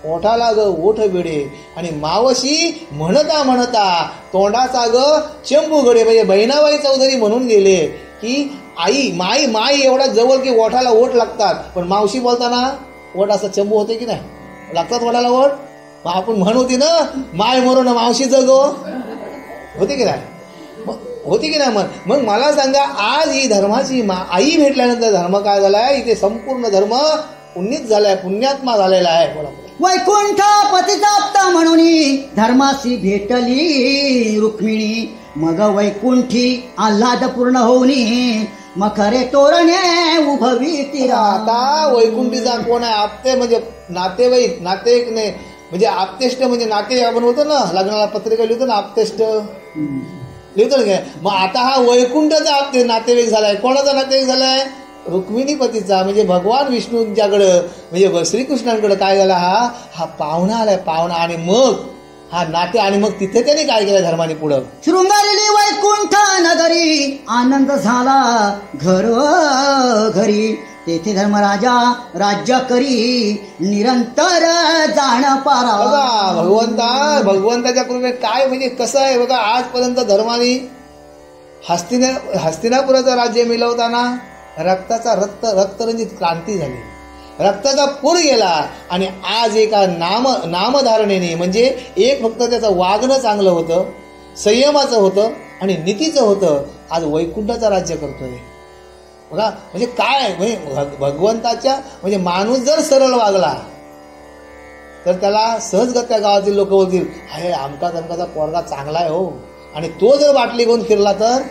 Speaker 2: ओठाला ग ओठ गडे, आणि मावशी म्हणता तोंडाचा ग चंबू गडे. म्हणजे बहिणाबाई चौधरी म्हणून गेले की आई माई एवढा जवळ की ओठाला ओठ लागतात, पण मावशी बोलताना ओठ असं चंबू होते की नाही, लागतात ओठाला ओठ. मग आपण म्हण होती ना, माय मरो ना मावशी जगो, होते की नाही, होती की नाही. मग मला सांगा, आज ही धर्माची आई भेटल्यानंतर धर्म काय झालाय, इथे संपूर्ण धर्म पुण्यित झालाय, पुण्यात्मा झालेला आहे. बोला.
Speaker 1: वैकुंठ पतिताप्ता म्हणून धर्माशी भेटली रुक्मिणी, मग वैकुंठी आल्हाद पूर्ण होऊनी मखरे तोरणे उभवी
Speaker 2: आता वैकुंठीचा कोण आहे? आपते म्हणजे नातेवाईक, नातेवाईक नाही म्हणजे आपतेष्ट म्हणजे नाते आपण होतो ना, लग्नाला पत्रिका लिहितो ना आपतेष्ट लिहितो ना काय. मग आता हा वैकुंठाचा आपते नातेवाईक झालाय. कोणाचा नातेवाईक झालाय? रुक्मिणीपतीचा, म्हणजे भगवान विष्णूंच्याकडं म्हणजे श्रीकृष्णांकडे काय झाला, हा पाहुणा आलाय, पाहुणा. आणि मग हा नाते, आणि मग तिथे त्याने काय केलं धर्माने पुढं,
Speaker 1: शृंगारली वैकुंठ नगरी आनंद झाला घरी. तेथे धर्मराजा राज्य करी निरंतर जाण पारा.
Speaker 2: बघा भगवंताच्या कृपेत काय म्हणजे कसं आहे बघा. आजपर्यंत धर्माने हस्तिनापुराचं राज्य मिळवताना रक्तरंजित क्रांती झाली, रक्ताचा पूर गेला. आणि आज एका नामधारणेने म्हणजे एक फक्त त्याचं वागणं चांगलं होतं, संयमाचं होतं आणि नीतीचं होतं, आज वैकुंठाचं राज्य करतोय बघा. म्हणजे काय म्हणजे भगवंताच्या म्हणजे माणूस जर सरळ वागला तर त्याला सहजगत्या गावातील लोक बोलतील, अरे आमकाचा पोरगा चांगला आहे हो. आणि तो जर बाटली घेऊन फिरला तर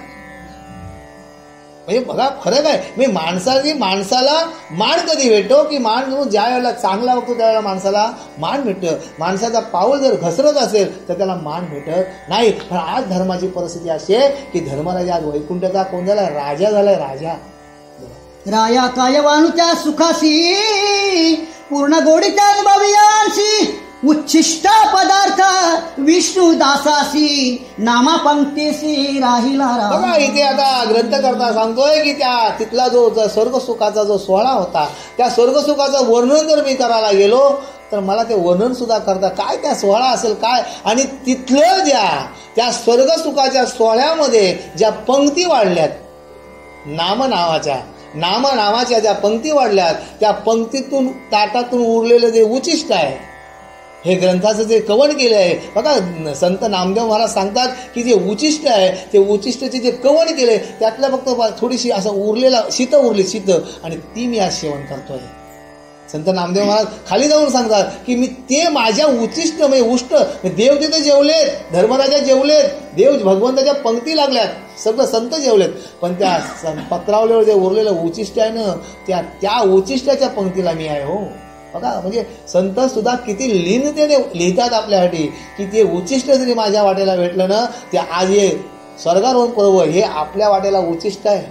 Speaker 2: म्हणजे बघा फरक आहे. म्हणजे माणसाला मान कधी भेटतो की ज्या वेळेला चांगला वागतो त्यावेळेला माणसाला मान भेटतं. माणसाचा पाऊल जर घसरत असेल तर त्याला मान भेटत नाही. पण आज धर्माची परिस्थिती अशी आहे की धर्मराजा आज वैकुंठाचा कोण झाला, राजा झालाय,
Speaker 1: राया काय वाणू त्या सुखासी पूर्ण गोडी त्या अनुभवियांशी उच्छिष्ट पदार्थ विष्णू दासासी नामा पंक्तीसी राहिला.
Speaker 2: बघा इथे आता ग्रंथकर्ता सांगतोय की तिथला जो स्वर्गसुखाचा जो सोहळा होता, त्या स्वर्गसुखाचं वर्णन जर मी करायला गेलो तर मला ते वर्णन सुद्धा करता काय त्या सोहळा असेल काय. आणि तिथलं त्या स्वर्गसुखाच्या सोहळ्यामध्ये ज्या पंक्ती वाढल्यात, नाम नावाच्या ज्या पंक्ती वाढल्यात, त्या पंक्तीतून ताटातून उरलेलं जे उचिष्ट आहे, हे ग्रंथाचं जे कवन केलं आहे बघा. संत नामदेव महाराज सांगतात की जे उचिष्ट आहे ते उचिष्टचे जे कवन केले त्यातलं फक्त थोडीशी असं उरलेला शीत आणि ती मी आज सेवन करतोय. संत नामदेव महाराज खाली जाऊन सांगतात की मी ते माझ्या उचिष्ट म्हणजे उष्ट, देव तिथे जेवलेत, धर्मराजा जेवलेत, देव भगवंताच्या पंक्ती लागल्यात, सगळं संत जेवलेत, पण त्या पत्रावल्यावर जे उरलेलं उचिष्ट आहे ना, त्या उचिष्टाच्या पंक्तीला मी आहे हो. बघा म्हणजे संत सुद्धा किती लीनतेने लिहितात आपल्यासाठी की ते उचिष्ट जरी माझ्या वाटेला भेटलं ना, ते आज हे स्वर्गारोहण पर्व हे आपल्या वाटेला उचिष्ट आहे,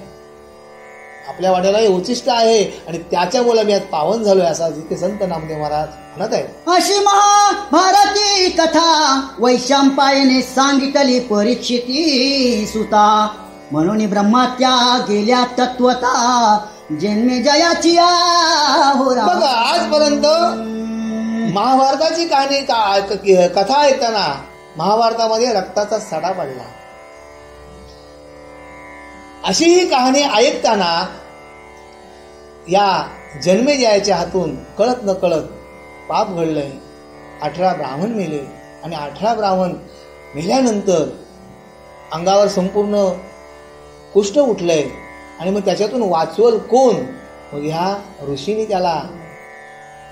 Speaker 2: आपल्या वाट्याला हे उचिष्ट आहे. आणि त्याच्यामुळे मी आज पावन झालोय असा जिथे संत नामदेव महाराज म्हणत आहे.
Speaker 1: अशी महाभारती कथा वैशंपायने सांगितली परीक्षिती सुता. म्हणून ब्रह्मात्या गेल्या तत्वता जन्मे जयाची
Speaker 2: बघा. आजपर्यंत महाभारताची कथा ऐकताना महाभारतामध्ये रक्ताचा सडा पडला, अशी ही कहाणी ऐकताना या जन्मेजयाच्या हातून कळत न कळत पाप घडलंय. 18 ब्राह्मण मेले आणि 18 ब्राह्मण मेल्यानंतर अंगावर संपूर्ण कुष्ठ उठलंय. आणि मग त्याच्यातून वाचवल कोण? मग ह्या ऋषीने त्याला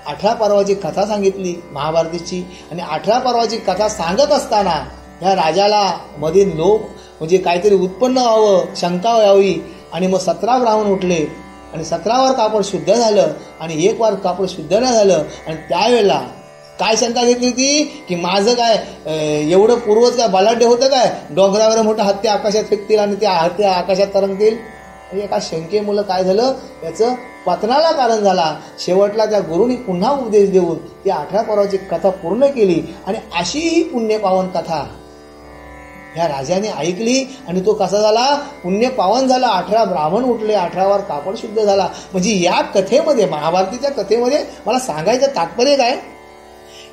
Speaker 2: 18 पर्वाची कथा सांगितली महाभारताची. आणि 18 पर्वाची कथा सांगत असताना ह्या राजाला मध्ये लोभ म्हणजे काहीतरी उत्पन्न व्हावं, शंका यावी. आणि मग 17 ब्राह्मण उठले आणि 17 वार कापड शुद्ध झालं आणि 1 वार कापड शुद्ध नाही झालं. आणि त्यावेळेला काय शंका घेतली होती की माझं काय एवढं पूर्वज काय बलाढ्य होतं काय, डोंगरावर मोठं हत्या आकाशात फेकतील आणि त्या हत्या आकाशात तरंगतील. एका शंकेमुळे काय झालं, त्याचं पतनाला कारण झाला. शेवटला त्या गुरुनी पुन्हा उपदेश देऊन ती 18 पर्वाची कथा पूर्ण केली. आणि अशी ही पुण्य पावन कथा ह्या राजाने ऐकली आणि तो कसा झाला, पुण्य पावन झाला. 18 ब्राह्मण उठले, 18 वार कापड शुद्ध झाला. म्हणजे या कथेमध्ये, महाभारताच्या कथेमध्ये मला सांगायचं तात्पर्य काय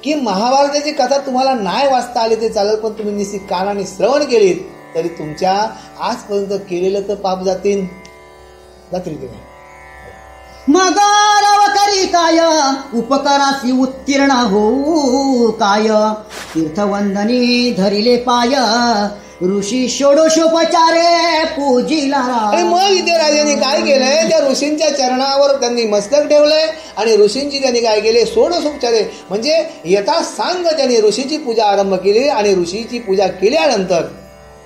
Speaker 2: की महाभारताची कथा तुम्हाला नाही वाचता आली ते चालेल, पण तुम्ही निश्चित कानाने श्रवण केलीत तरी तुमच्या आजपर्यंत केलेलं तर पाप जातील ते.
Speaker 1: मगाराव करी काय उपकारासी उत्तीर्ण होऊ काय, तीर्थवंदनी धरिले पाय ऋषी षोडशोपचारे पूजिला.
Speaker 2: आणि मग इथे राजाने काय केलंय, त्या ऋषींच्या चरणावर त्यांनी मस्तक ठेवलंय आणि ऋषींची त्यांनी काय केले, षोडशोपचारे म्हणजे यथासांग त्यांनी ऋषीची पूजा आरंभ केली. आणि ऋषीची पूजा केल्यानंतर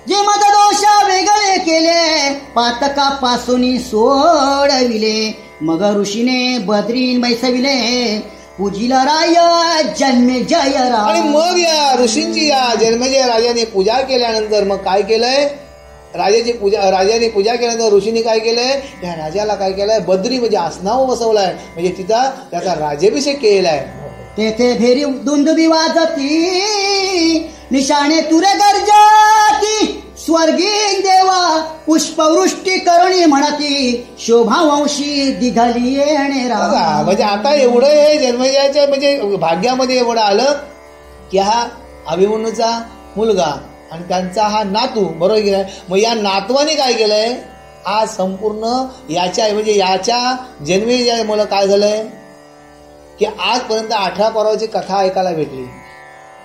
Speaker 1: जे मद दोष वेगळे केले पातकापासून सोडविले मग ऋषीने बद्रीन बैसविले पूजिला राय जन्मे जय
Speaker 2: आणि मग या ऋषींची या जन्मेजय राजाने पूजा केल्यानंतर मग काय केलंय राजाने पूजा केल्यानंतर ऋषीने काय केलंय या राजाला काय केलंय बद्री म्हणजे आसनावर बसवलाय म्हणजे तिथं त्याचा राज्याभिषेक केलाय
Speaker 1: तेथे भेरी दुंदुबी वाजती निशाणे तुरे गर्जती स्वर्गीय देवा पुष्पवृष्टी करुणी म्हणती शोभावंशी दिघली येणे राम.
Speaker 2: म्हणजे आता एवढं हे जन्मजयाच्या म्हणजे भाग्यामध्ये एवढं आलं की हा अभिमन्यूचा मुलगा आणि त्यांचा हा नातू बरोबर गेलाय. मग या नातवाने काय केलंय आज संपूर्ण याच्या म्हणजे याच्या जन्मजयामुळे काय झालंय की आजपर्यंत 18 पर्वाची कथा ऐकायला भेटली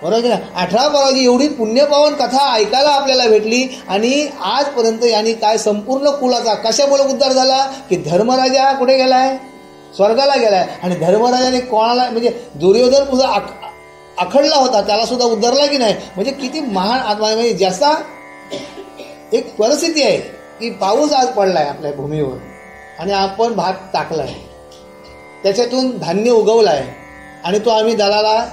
Speaker 2: बरोबर की ना. 18 पर्वाची एवढी पुण्यपावन कथा ऐकायला आपल्याला भेटली आणि आजपर्यंत यांनी काय संपूर्ण कुलाचा कशामुळे उद्धार झाला की धर्मराजा कुठे गेलाय स्वर्गाला गेलाय आणि धर्मराजाने कोणाला म्हणजे दुर्योधन तुझा आखडला होता त्याला सुद्धा उद्धारला की नाही. म्हणजे किती महान आत्मा म्हणजे ज्याचा एक परिस्थिती आहे की पाऊस आज पडलाय आपल्या भूमीवर आणि आपण भात टाकलाय त्याच्यातून धान्य उगवलाय आणि तो आम्ही दलाला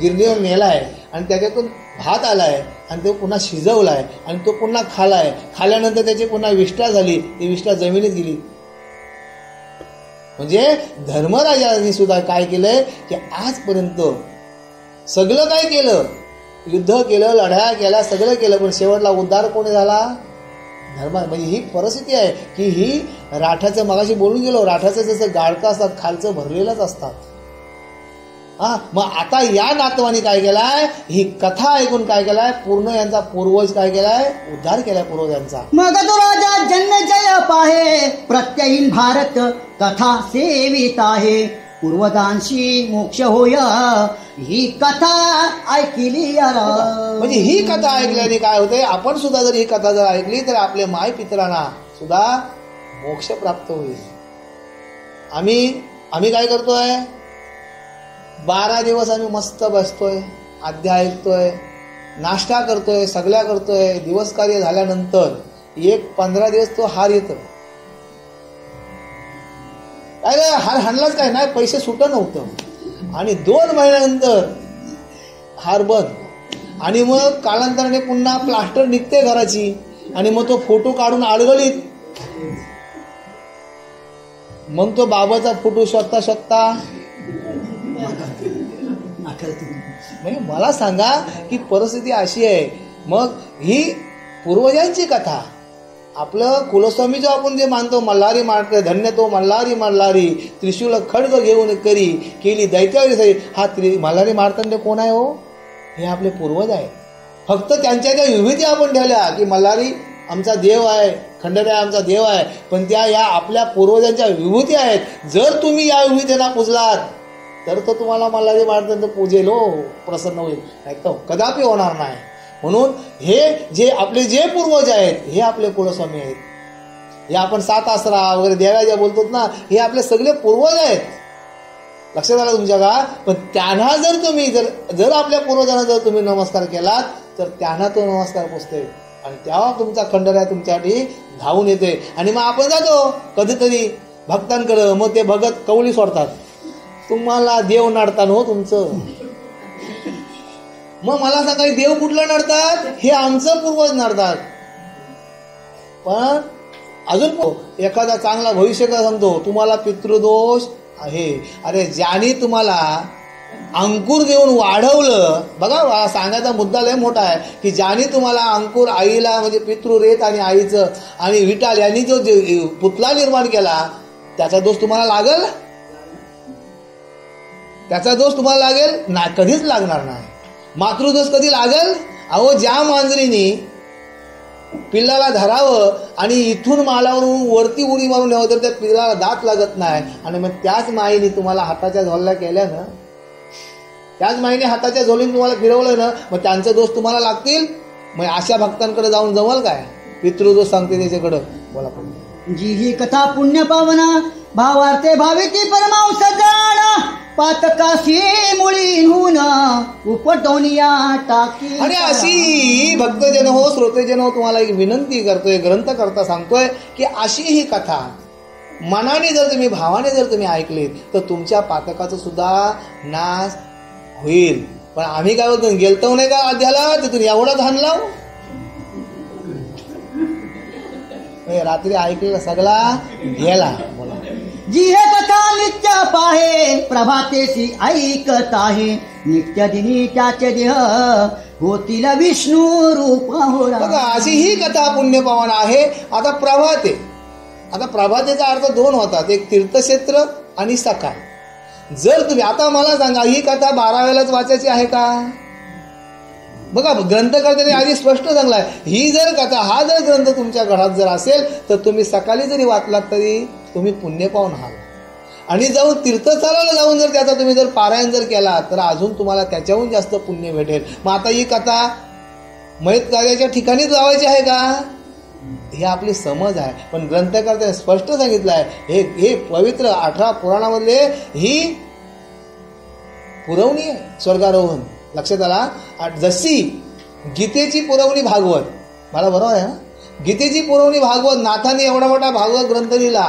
Speaker 2: गिरणीवर नेलाय आणि त्याच्यातून भात आलाय आणि तो पुन्हा शिजवलाय आणि तो पुन्हा खालाय खाल्यानंतर त्याची पुन्हा विष्ठा झाली ती विष्ठा जमिनीत गेली. म्हणजे धर्मराजांनी सुद्धा काय केलंय की आजपर्यंत सगळं काय केलं युद्ध केलं लढाया केल्या सगळं केलं पण शेवटला उद्धार कोणी झाला धर्मा. म्हणजे ही परिस्थिती आहे की ही राठाचं मगाशी बोलून गेलो राठाचं जसं गाडकं असतात खालचं भरलेलंच असतात. मग आता या नातवाने काय केलाय ही कथा ऐकून काय केलाय पूर्ण यांचा पूर्वज काय केलाय उद्धार केलाय पूर्वजांचा.
Speaker 1: मग तो राजा जन्मजय पाहे प्रत्ययीन भारत कथा सेवित आहे पूर्वजांशी मोक्ष होय ही कथा ऐकली.
Speaker 2: म्हणजे ही कथा ऐकल्याने काय होते आपण सुद्धा जर ही कथा जर ऐकली तर आपल्या माय पितरांना सुद्धा मोक्ष प्राप्त होईल. आम्ही काय करतोय 12 दिवस आम्ही मस्त बसतोय अध्याय ऐकतोय नाश्ता करतोय सगळ्या करतोय दिवस कार्य झाल्यानंतर 15 दिवस तो हार येतो काय हार हाणलाच काय नाही पैसे सुट नव्हतं आणि 2 महिन्यानंतर हार बंद आणि मग कालांतराने पुन्हा प्लास्टर निघते घराची आणि मग तो फोटो काढून अडगळीत मग तो बाबाचा फोटो शोधता म्हणजे मला सांगा की परिस्थिती अशी आहे. मग ही पूर्वजांची कथा आपलं कुलस्वामी जो आपण जे मानतो मल्हारी मारते धन्य तो मल्हारी त्रिशूल खड्ग घेऊन केली दैत्यावरी सरी हा मल्हारी मार्तंड कोण आहे हो हे आपले पूर्वज आहे. फक्त त्यांच्या ज्या विभूती आपण ठेवल्या की मल्हारी आमचा देव आहे खंडराय आमचा देव आहे पण त्या या आपल्या पूर्वजांच्या विभूती आहेत. जर तुम्ही या विभूतींना पूजलात तर तो तुम्हाला मल्हारी मार्तंड पूजेल हो प्रसन्न होईल नाही तर कदापि होणार नाही. म्हणून हे जे आपले जे पूर्वज आहेत हे आपले कुलस्वामी आहेत. हे आपण 7 आसरा वगैरे देव्या ज्या बोलतो ना हे आपले सगळे पूर्वज आहेत. लक्षात आलं तुमच्या का. पण त्यांना जर तुम्ही जर आपल्या पूर्वजांना जर तुम्ही नमस्कार केलात तर त्यांना तो नमस्कार पोचते आणि तेव्हा तुमचा खंडराय तुमच्यासाठी धावून येते. आणि मग आपण जातो कधीतरी भक्तांकडे मग ते भगत कवळी सोडतात तुम्हाला देव नाडताना हो तुमचं. मग मला सांगा देव कुठलं नाडतात हे आमचं पूर्वज नाडतात. पण अजून एखादा चांगला भविष्य का सांगतो तुम्हाला पितृदोष आहे. अरे ज्याने तुम्हाला अंकुर देऊन वाढवलं बघा सांगायचा मुद्दा लय मोठा आहे की ज्याने तुम्हाला अंकुर आईला म्हणजे पितृरेत आणि आईचं आणि विटाल यांनी जो पुतळा निर्माण केला त्याचा दोष तुम्हाला लागेल त्याचा दोष तुम्हाला लागेल नाही कधीच लागणार नाही. मातृदोष कधी लागेल अहो ज्या मांजरीने पिल्लाला धरावं आणि इथून मालावरून वरती उडी मारून न्यावं तर त्या पिल्लाला दात लागत नाही आणि मग त्याच माईने तुम्हाला हाताच्या झोलल्या केल्या ना त्याच माईने हाताच्या झोलीने तुम्हाला फिरवलं ना मग त्यांचे दोष तुम्हाला लागतील. मग अशा भक्तांकडे जाऊन जमल काय पितृदोष सांगते त्याच्याकडं बोला पण
Speaker 1: जी ही कथा पुण्य पावना भावार्थे भाविती परमांश जाणा पातकाशी मुळीहून उपटवनिया टाकी.
Speaker 2: आणि अशी भक्तजन हो, श्रोतेजन हो, तुम्हाला एक विनंती करतोय, ग्रंथ करता सांगतोय की अशी ही कथा मनाने जर तुम्ही, भावाने जर तुम्ही ऐकलीत तर तुमच्या पातकाचा सुद्धा नाश होईल. पण आम्ही काय बोलतो, गेलतो नाही का अध्याला तिथून एवढा धान लाव. रात्री ऐकलेला सगळा गेला. बोला.
Speaker 1: जी हे कथा नित्य पाहे प्रभातेशी ऐकत आहे, नित्य दिनी त्याचे देह होतील विष्णू रूप होरा.
Speaker 2: बघा अशी ही कथा पुण्यपावन आहे. आता प्रभाते, आता प्रभातेचा अर्थ दोन होतात, एक तीर्थक्षेत्र आणि सकाळ. जर तुम्ही आता मला सांगा ही कथा 12 वेळाच वाचायची आहे का? बघा ग्रंथकर्त्याने आधी स्पष्ट सांगलाय, ही जर कथा, हा जर ग्रंथ तुमच्या घरात जर असेल तर तुम्ही सकाळी जरी वाचलात तरी तुम्ही पुण्य पावून आहात. आणि जाऊन तीर्थस्थळाला जाऊन जर त्याचा तुम्ही जर पारायण जर केला तर अजून तुम्हाला त्याच्याहून जास्त पुण्य भेटेल. मग आता ही कथा मयत कार्याच्या ठिकाणीच लावायची आहे का? ही आपली समज आहे. पण ग्रंथकर्त्याने स्पष्ट सांगितलं आहे, हे पवित्र 18 पुराणामधले ही पुरवणी आहे, स्वर्गारोहण. लक्षात आला? जशी गीतेची पुरवणी भागवत, मला बरोबर आहे ना, गीतेची पुरवणी भागवत, नाथाने एवढा मोठा भागवत ग्रंथ लिहिला.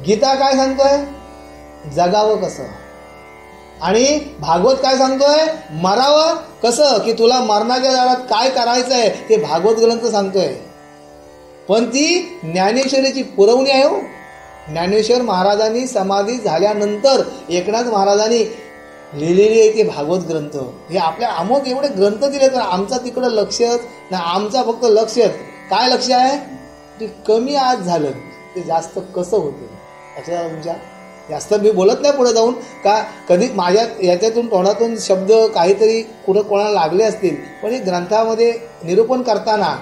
Speaker 2: गीता काय सांगतोय? जगावं कसं. आणि भागवत काय सांगतोय? मरावं कसं, की तुला मरणाच्या दारात काय करायचंय ते भागवत ग्रंथ सांगतोय. पण ती ज्ञानेश्वरीची पुरवणी आहे हो. ज्ञानेश्वर महाराजांनी समाधी झाल्यानंतर एकनाथ महाराजांनी लिहिलेली आहे ते भागवत ग्रंथ. हे आपल्या अमोघ एवढे ग्रंथ दिले तर आमचा तिकडं लक्षच ना, आमचा फक्त लक्षच काय लक्ष आहे ते कमी आज झालं ते जास्त कसं होते. लक्षात तुमच्या जास्त मी बोलत नाही पुढे जाऊन, का कधी माझ्या याच्यातून तोंडातून शब्द काहीतरी कुठं कोणाला लागले असतील, पण हे ग्रंथामध्ये निरूपण करताना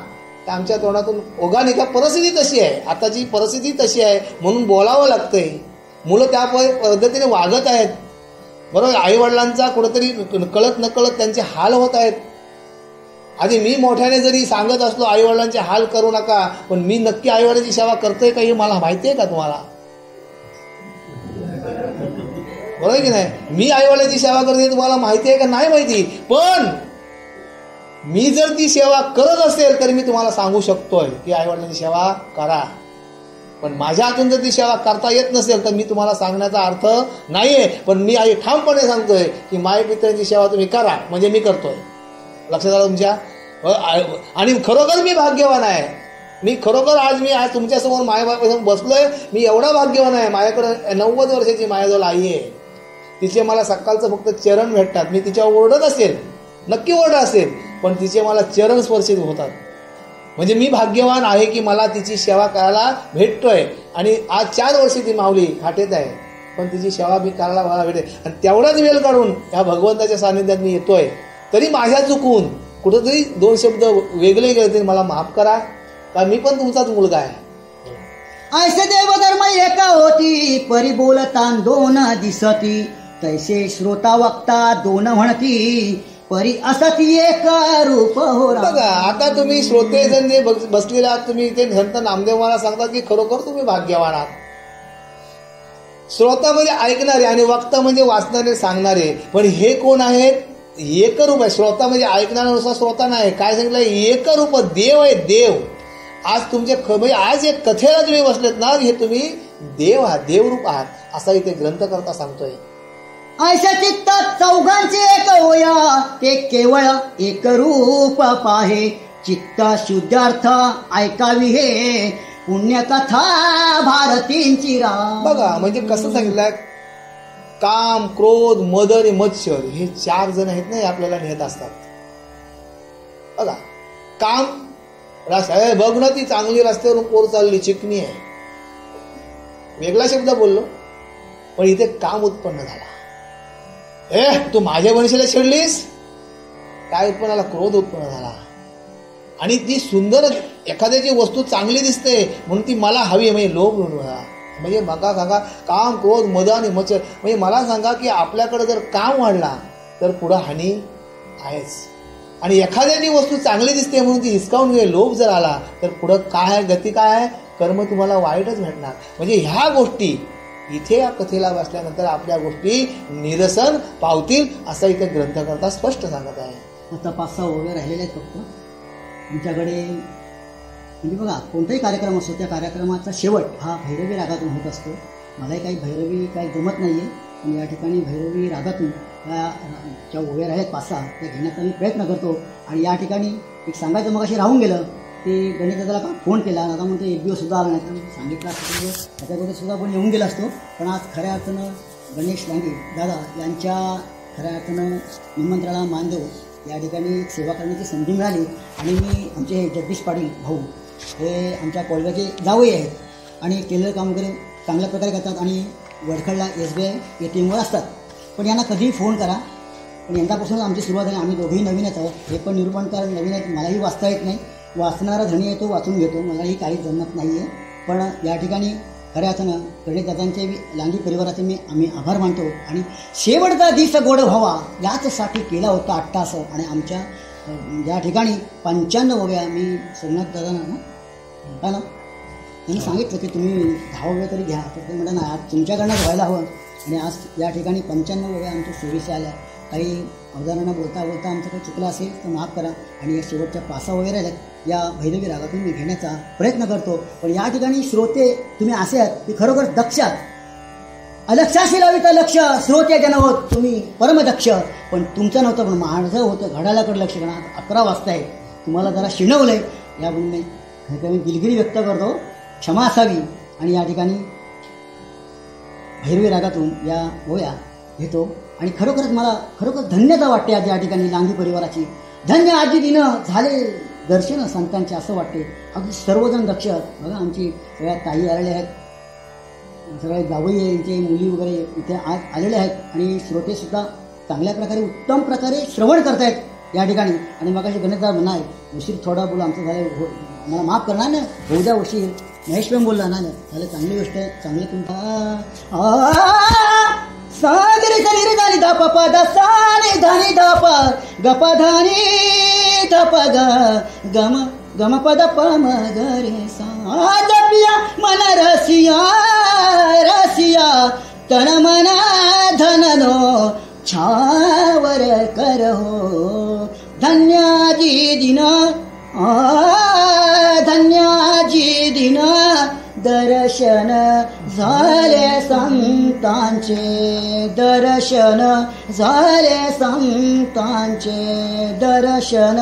Speaker 2: आमच्या तोंडातून ओघाने का परिस्थिती तशी आहे, आताची परिस्थिती तशी आहे म्हणून बोलावं लागतंय. मुलं त्या पद्धतीने वागत आहेत, बरोबर. आईवडिलांचा कुठेतरी कळत नकळत त्यांचे हाल होत आहेत. आधी मी मोठ्याने जरी सांगत असलो आईवडिलांचे हाल करू नका, पण मी नक्की आईवडिलांची सेवा करतोय का हे मला माहिती आहे का तुम्हाला? बरोबर की नाही? मी आईवडिलांची सेवा करते तुम्हाला माहिती आहे का? नाही माहिती. पण मी जर ती सेवा करत असेल तर मी तुम्हाला सांगू शकतोय की आईवडिलांची सेवा करा. पण माझ्या हातून जर ती सेवा करता येत नसेल तर मी तुम्हाला सांगण्याचा अर्थ नाहीये. पण मी आई ठामपणे सांगतोय की मायपित्रांची सेवा तुम्ही करा, म्हणजे मी करतोय. लक्षात आलं तुमच्या? आणि खरोखर मी भाग्यवान आहे. मी खरोखर आज तुमच्यासमोर मायबापासमोर बसलोय. मी एवढा भाग्यवान आहे, माझ्याकडे 90 वर्षाची माझ्याजवळ आई आहे. तिचे मला सकाळचं फक्त चरण भेटतात. मी तिच्यावर ओरडत असेल, नक्की ओरडत असेल, पण तिचे मला चरण स्पर्शित होतात. म्हणजे मी भाग्यवान आहे की मला तिची सेवा करायला भेटतोय. आणि आज 4 वर्षी ती माऊली खाटेत आहे, पण तिची सेवा मी करायला मला भेटते. आणि तेवढाच वेळ काढून ह्या भगवंताच्या सानिध्यात मी येतोय. तरी माझ्या चुकून कुठंतरी 2 शब्द वेगळे गेले तरी मला माफ करा, कारण मी पण तुमचाच मुलगा आहे.
Speaker 1: ऐसे देवधर्म एका होती, परी बोलतान 2 दिसती, तैसे श्रोता वक्ता 2 म्हणती, परी असती एक रूप हो.
Speaker 2: बघा आता तुम्ही श्रोते जण जे बसलेले आहात, तुम्ही इथे संत नामदेव महाराज सांगतात की खरोखर तुम्ही भाग्यवान आहात. श्रोता म्हणजे ऐकणारे आणि वक्ता म्हणजे वाचणारे, सांगणारे. पण हे कोण आहेत? एकरूप आहे. श्रोता म्हणजे ऐकणारा श्रोता नाही. काय सांगितलं? एकरूप देव आहे, देव. आज तुमचे म्हणजे आज एक कथेला तुम्ही बसलेत ना, हे तुम्ही देव आहात, देवरूप आहात, असा इथे ग्रंथकर्ता सांगतोय.
Speaker 1: ऐशा चित्त चौघांचे एक होया, ते केवळ एक रूप पाहे, चित्त शुद्धार्थ ऐकावी हे पुण्यकथा भारतींची राम.
Speaker 2: बघा म्हणजे कसं सांगितलंय, काम, क्रोध, मद आणि मत्सर हे 4 जण आहेत ना, आपल्याला नेत असतात. बघा काम, बघ ना ती चांगली रस्त्यावरून पोर चालली, चिकणी आहे, वेगळा शब्द बोललो, पण इथे काम उत्पन्न झाला. तू माझ्या वंशीला छेडलीस, काय उत्पन्न झाला? क्रोध उत्पन्न झाला. आणि ती सुंदर एखाद्याची वस्तू चांगली दिसते म्हणून ती मला हवी, म्हणजे लोभ झाला. म्हणजे बघा सांगा, काम, क्रोध, मद आणि मत्सर. म्हणजे मला सांगा की आपल्याकडे जर काम वाढला तर पुढं हानी आहेच. आणि एखाद्याची वस्तू चांगली दिसते म्हणून ती हिसकावून घे, लोभ जर आला तर पुढं काय आहे, गती काय आहे? कर्म तुम्हाला वाईटच भेटणार. म्हणजे ह्या गोष्टी इथे या कथेला बसल्यानंतर आपल्या गोष्टी निरसन पावतील असं इथे ग्रंथकर्ता स्पष्ट सांगत आहे.
Speaker 1: आता 5-6 ओव्या राहिलेल्या आहेत फक्त आमच्याकडे. म्हणजे बघा, कोणताही कार्यक्रम असतो त्या कार्यक्रमाचा शेवट हा भैरवी रागातून होत असतो. मलाही काही भैरवी काही जमत नाही आहे, पण या ठिकाणी भैरवी रागातून ज्या ओव्या राहिल्यात 5-6 त्या घेण्याचा मी प्रयत्न करतो. आणि या ठिकाणी एक सांगायचं मग अशी राहून गेलं, ते गणेशदादाला फोन केला, दादा म्हणतो एक दिवस सुद्धा आला नाही. तर सांगितलं असतं त्याच्याबरोबर सुद्धा पण येऊन गेला असतो. पण आज खऱ्या अर्थानं गणेश लांगे दादा यांच्या खऱ्या अर्थानं निमंत्रणाला मान देऊ या ठिकाणी एक सेवा करण्याची संधी मिळाली. आणि मी आमचे जगदीश पाटील भाऊ हे आमच्या कोळव्याचे जावई आहेत आणि टेलर काम वगैरे चांगल्या प्रकारे करतात आणि वडखडला SBI ATMवर असतात. पण यांना कधीही फोन करा. पण यंदापासूनच आमची सुरुवात आहे. आम्ही दोघेही नवीनच आहोत. हे पण निरूपणकार नवीन आहेत. मलाही वाचता येत नाही. वाचणारा धनी आहे तो वाचून घेतो. मलाही काही जमत नाही आहे. पण या ठिकाणी खऱ्या अर्थानं गणेशदादांचे लांगी परिवाराचे आम्ही आभार मानतो. आणि शेवटचा दिस गोड व्हावा याचसाठी केला होता अट्टास. आणि आमच्या या ठिकाणी 95 ओव्या मी सोमनाथ दादांना का ना त्यांनी सांगितलं की तुम्ही 10 ओव्या तरी घ्या. तर ते म्हणतात ना आज तुमच्याकडनंच व्हायला हवं. आणि आज या ठिकाणी 95 ओव्या आमच्या सेवेशी आल्या. काही अवधानांना बोलता बोलता आमचं काही चुकलं असेल तर माफ करा. आणि या शेवटच्या 5-6 ओव्या राहिल्यात या भैरवी रागातून मी घेण्याचा प्रयत्न करतो. पण या ठिकाणी श्रोते तुम्ही असे आहात की खरोखर दक्ष आहात. अलक्षाशी लावित लक्ष श्रोते जन होत तुम्ही परमदक्ष. पण तुमचं नव्हतं, पण माझं होतं. घड्याळाकडे लक्ष करा. 11 वाजताय. तुम्हाला जरा शिणवलंय याबद्दल मी दिलगिरी व्यक्त करतो. क्षमा असावी. आणि या ठिकाणी भैरवी रागातून या ओव्या घेतो. आणि खरोखरच मला खरोखर धन्यता वाटते आज या ठिकाणी लांगी परिवाराची. धन्य आजी दिनं झाले दर्शन संतांचे असं वाटते. अगदी सर्वजण दक्ष. बघा आमची सगळ्या ताई आलेल्या आहेत, सगळे जावई यांचे मुली वगैरे इथे आज आलेले आहेत. आणि श्रोतेसुद्धा चांगल्या प्रकारे उत्तम प्रकारे श्रवण करतायत या ठिकाणी. आणि मग अशी गणेशदा म्हणाय उशीर थोडा बोला आमचं झालं, मला माफ करणार ना, होऊ द्या उशीर. महेश पण बोलला ना, झालं चांगली गोष्ट आहे. चांगले तुमचा सागरी शरीर झाली धापा पदा साने धानी धापा गपा धानी धापा गम गम पद पम गरे सा जपिया मन रसिया रसिया तन मन धननो छावर करहो. धन्याजी दिन धन्याजी दिन दर्शन झाले संतांचे. दर्शन झाले संतांचे. दर्शन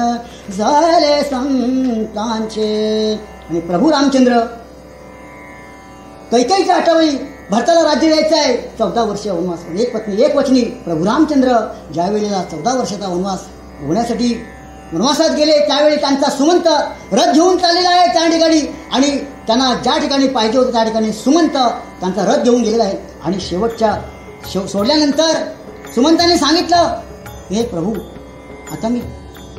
Speaker 1: झाले संतांचे. आणि प्रभू रामचंद्र कैकेयीच्या आठवणी भरताला राज्य द्यायचं आहे. 14 वर्ष वनवास. एक पत्नी एक वचनी. प्रभू रामचंद्र ज्या वेळेला 14 वर्षाचा वनवास होण्यासाठी वनवासात गेले त्यावेळी त्यांचा सुमंत रथ घेऊन चाललेला आहे त्या ठिकाणी. आणि त्यांना ज्या ठिकाणी पाहिजे होतं त्या ठिकाणी सुमंत त्यांचा रथ घेऊन गेलेला आहे. आणि शेवटच्या सोडल्यानंतर सुमंताने सांगितलं, हे प्रभू आता मी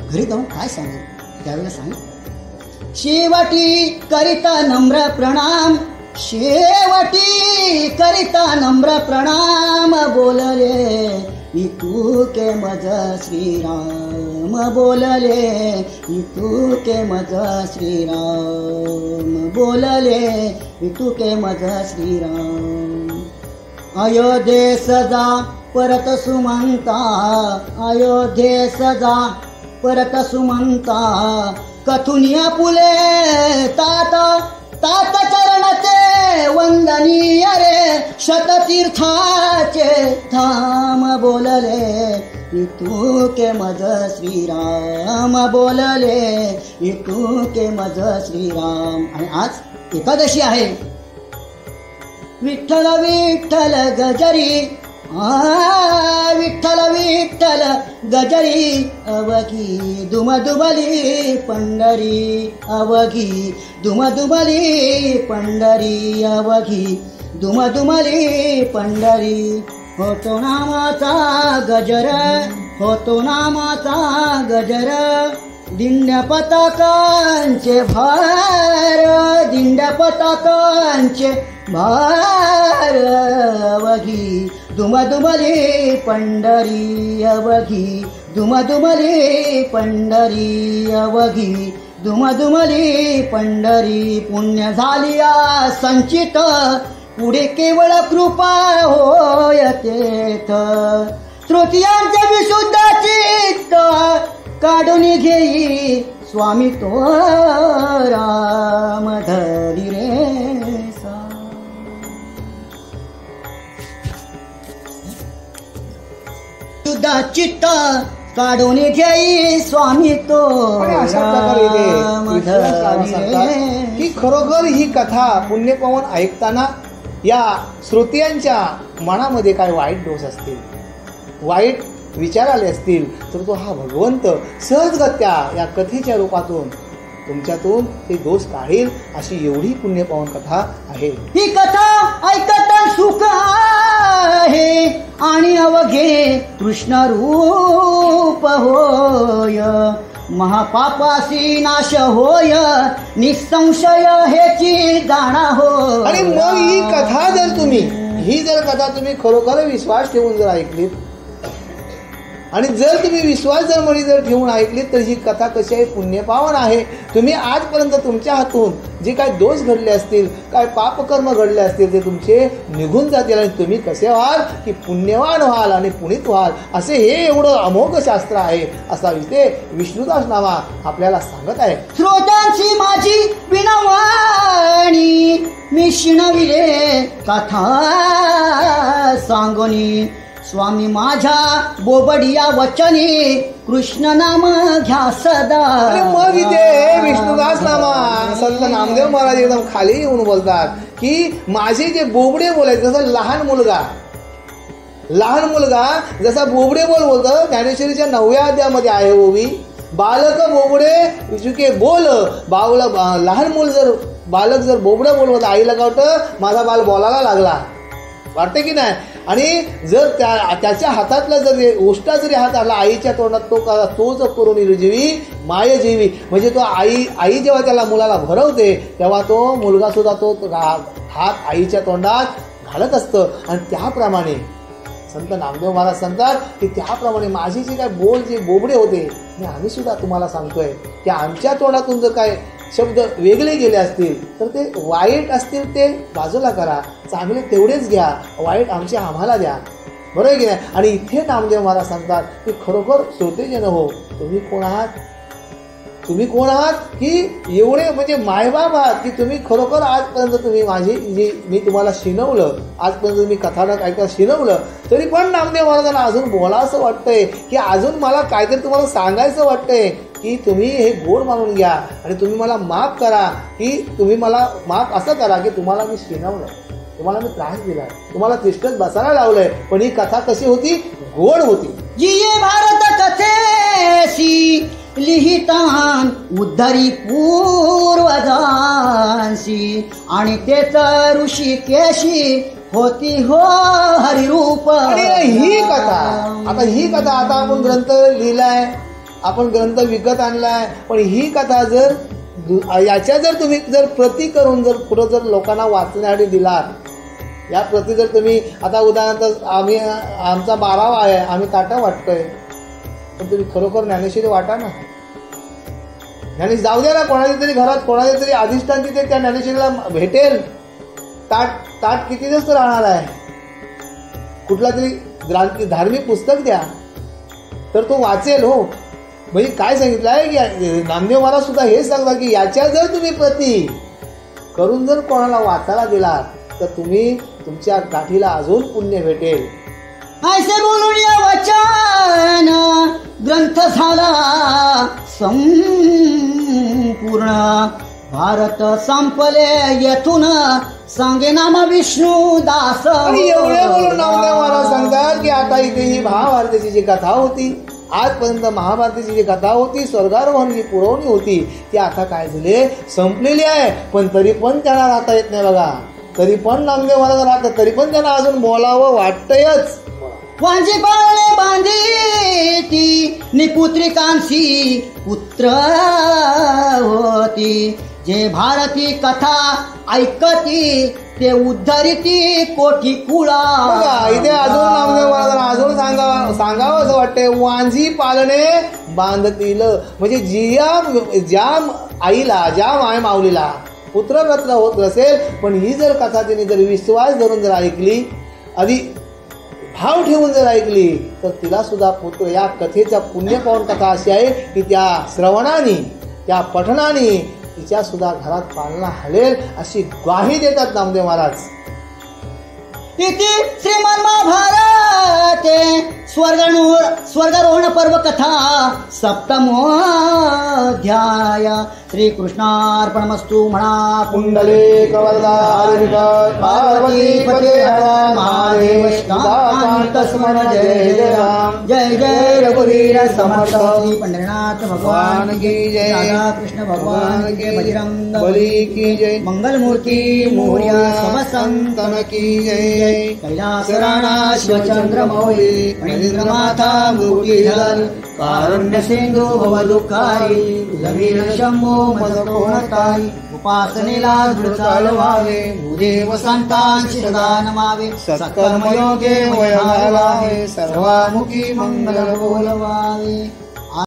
Speaker 1: घरी जाऊन काय सांगू. त्यावेळेला सांगितलं, शेवटी करिता नम्र प्रणाम. शेवटी करिता नम्र प्रणाम बोलले तू के मज श्रीराम. बोलले तू के मज श्रीराम. बोलले तू के मज श्रीराम. अयोध्ये सजा परत सुमंता. अयोध्ये सजा परत सुमंता. कथुनिया पुले तात तात चरणते वंदनीय रे. शततीर्थाचे धाम. बोलले तू के मज श्रीराम. बोलले तू के मज श्रीराम. आणि आज एकादशी आहे. विठ्ठल विठ्ठल गजरी. विठ्ठल विठ्ठल गजरी. अवघी दुमदुबली पंढरी. अवघी दुमदुबली पंढरी. अवघी दुमदुबली पंढरी. होतो नामाचा गजर. होतो नामाचा गजर. दिंड्या पताकांचे भार. दिंड्या पताकांचे भार. अवघी दुमदुमली पंढरी. अवघी दुमदुमली पंढरी. अवघी दुमदुमली पंढरी. पुण्य झालिया संचित. पुढे केवळ कृपा होय तेथ तृतीयांचे विशुद्ध चित्त काढून घेई स्वामी तो राम धरी रे सा. शुद्ध चित्त काढून घेई स्वामी तो
Speaker 2: आणि अशा प्रकारे
Speaker 1: राम धरी रे.
Speaker 2: की खरोखर ही कथा पुण्यपवन ऐकताना या श्रोत्यांच्या मनामध्ये काय वाईट दोष असतील, वाईट विचार आले असतील, तर तो हा भगवंत सहजगत्या या कथेच्या रूपातून तुमच्यातून ते दोष काढेल, अशी एवढी पुण्यपवन कथा आहे.
Speaker 1: ही कथा ऐकता सुख आहे आणि अवघे कृष्ण रूप होय. महापापासी नाश होय निसंशय हेची जाणा हो.
Speaker 2: आणि मग ही कथा जर कथा तुम्ही खरोखर विश्वास ठेवून जर ऐकलीत, आणि जर तुम्ही विश्वास जर ठेवून ऐकलीत, तर ही कथा कशी आहे, पुण्यपावन आहे. तुम्ही आजपर्यंत तुमच्या हातून जे काय दोष घडले असतील, काय पापकर्म घडले असतील, ते तुमचे निघून जातील आणि तुम्ही कसे व्हाल की पुण्यवान व्हाल आणि पुनीत व्हाल. असे हे एवढं अमोघ शास्त्र आहे, असा इथे विष्णुदास नामा आपल्याला सांगत आहे.
Speaker 1: श्रोत्यांची माझी विनवाणी मी शिणविले कथा सांगोनी. स्वामी माझ्या बोबडिया वचनी कृष्ण नाम घ्या सदा.
Speaker 2: मग इथे विष्णुदास नामा संत नामदेव महाराज एकदम खाली येऊन बोलतात की माझे जे बोबडे बोलायचे, जसं लहान मुलगा जसा बोबडे बोलतो, ज्ञानेश्वरीच्या 9व्या अध्यायामध्ये आहे ओवी, बालक बोबडे चुके बोल बावला. लहान बालक जर बोबडं बोलवत, आईला काय वाटतं माझा बाल बोलायला लागला, वाटतं की नाही. आणि जर त्याच्या हातातला जर उष्टा जरी हात आला आईच्या तोंडात, तोच करून रुजवी माय जीवी. म्हणजे तो आई जेव्हा त्याला मुलाला भरवते, तेव्हा तो मुलगा सुद्धा तो हात आईच्या तोंडात घालत असतं. आणि त्याप्रमाणे संत नामदेव महाराज सांगतात की त्याप्रमाणे माझे जे काय जे बोबडे होते, आम्ही सुद्धा तुम्हाला सांगतोय की आमच्या तोंडातून जर काय शब्द वेगळे गेले असतील, तर ते वाईट असतील ते बाजूला करा, चांगले तेवढेच घ्या, वाईट आम्हाला द्या. बरोबर की नाही. आणि इथे नामदेव महाराज सांगतात की खरोखर श्रोतेजन हो, तुम्ही कोण आहात की एवढे म्हणजे मायबाप आहात की तुम्ही खरोखर आजपर्यंत तुम्ही माझी जी मी तुम्हाला शिनवलं, आजपर्यंत मी कथानक ऐका शिनवलं, तरी पण नामदेव महाराजांना अजून बोलावंसं वाटतंय की अजून मला काहीतरी तुम्हाला सांगायचं वाटतंय की तुम्ही हे गोड मानून घ्या आणि तुम्ही मला माफ करा. की तुम्ही मला माफ असं करा की तुम्हाला मी शिनवलं, तुम्हाला मी त्रास दिला, तुम्हाला तिष्ठत बसायला लावलंय, पण ही कथा कशी होती, गोड होती.
Speaker 1: जिये भारत कथेसी लिहितान उद्धरी पूर्वजांशी आणि तेच ऋषिकेशी होती हो हरिरूप.
Speaker 2: आणि ही कथा आता आपण ग्रंथ लिहिलाय, आपण ग्रंथ विकत आणलाय, पण ही कथा जर याच्या जर तुम्ही जर प्रती करून जर पुढं जर लोकांना वाचण्यासाठी दिलात, या प्रती जर तुम्ही आता उदाहरणार्थ आमचा 12वा आहे, आम्ही ताटा वाटतोय, पण तुम्ही खरोखर ज्ञानेश्वरी वाटा ना. जाऊ द्या ना, कोणाच्या तरी घरात कोणाच्या तरी अधिष्ठान तिथे त्या ज्ञानेश्वरीला भेटेल. ताट किती दिवस राहणार आहे, कुठला तरी धार्मिक पुस्तक द्या तर तो वाचेल. हो, म्हणजे काय सांगितलं आहे की नामदेव महाराज सुद्धा हे सांगतात की याच्या जर तुम्ही प्रती करून जर कोणाला वाचायला दिलात, तर तुम्ही तुमच्या गाठीला अजून पुण्य भेटेल.
Speaker 1: ऐसे बोलून या वचन ग्रंथ झाला संपूर्ण. भारत संपले येथून सांगे नाम विष्णुदास.
Speaker 2: एवढे बोलून नामदेव महाराज सांगतात की आता इथे ही महाभारताची जी कथा होती, आजपर्यंत महाभारताची जी कथा होती, स्वर्गारोहण जी पुरवणी होती, ती आता काय झाले, संपलेली आहे. पण तरी पण त्यांना राहता येत नाही बघा, तरी पण नामदेव महाराज राहतात, तरी पण त्यांना अजून बोलावं वाटतंयच.
Speaker 1: वांजी बाळे बांधीती निपुत्रिकांशी पुत्र होती. जे भारती कथा ऐकती ते उद्धरिती कोठी कुळा.
Speaker 2: इथे अजून नामदेव महाराजांना अजून सांगावं असं वाटतंय, वांजी पालने बांधतील. म्हणजे ज्या आईला, ज्या माय माऊलीला पुत्ररत्न होत नसेल, पण ही जर कथा तिने जर विश्वास धरून जर ऐकली, आधी भाव ठेवून जर ऐकली, तर तिला सुद्धा पुत्र, या कथेच्या पुण्य पावन कथा अशी आहे की त्या श्रवणाने, त्या पठणाने तिच्या सुद्धा घरात पालना हलेल अशी ग्वाही देतात नामदेव महाराज.
Speaker 1: इति श्रीमन महाभारते स्वर्गारोहण पर्व कथा सप्तमोऽध्याय. श्रीकृष्णार्पणमस्तु. म्हणा
Speaker 2: कुंडलीकवरदा पार्वती पते हर महादेव शांत स्मरण. जय जय राम,
Speaker 1: जय जय रघुवीर समर्थ. श्री पंढरीनाथ भगवान की जय. राधा कृष्ण भगवान के बजरंग
Speaker 2: बली की जय.
Speaker 1: मंगल मूर्ति मोरया सब संतन की जय. कैलास राणा शिवचंद्र मौली मणिन्द्र माता मुरलीधर कारुण्य सिंधू भव दुःखारी लवीर शंभो मदकोणताई. उपासनेला दृढ चालवावे भूदेव संतांची सदा नमावे. सत्कर्मयोगे वय घालावे सर्वामुखी मंगल बोलवावे.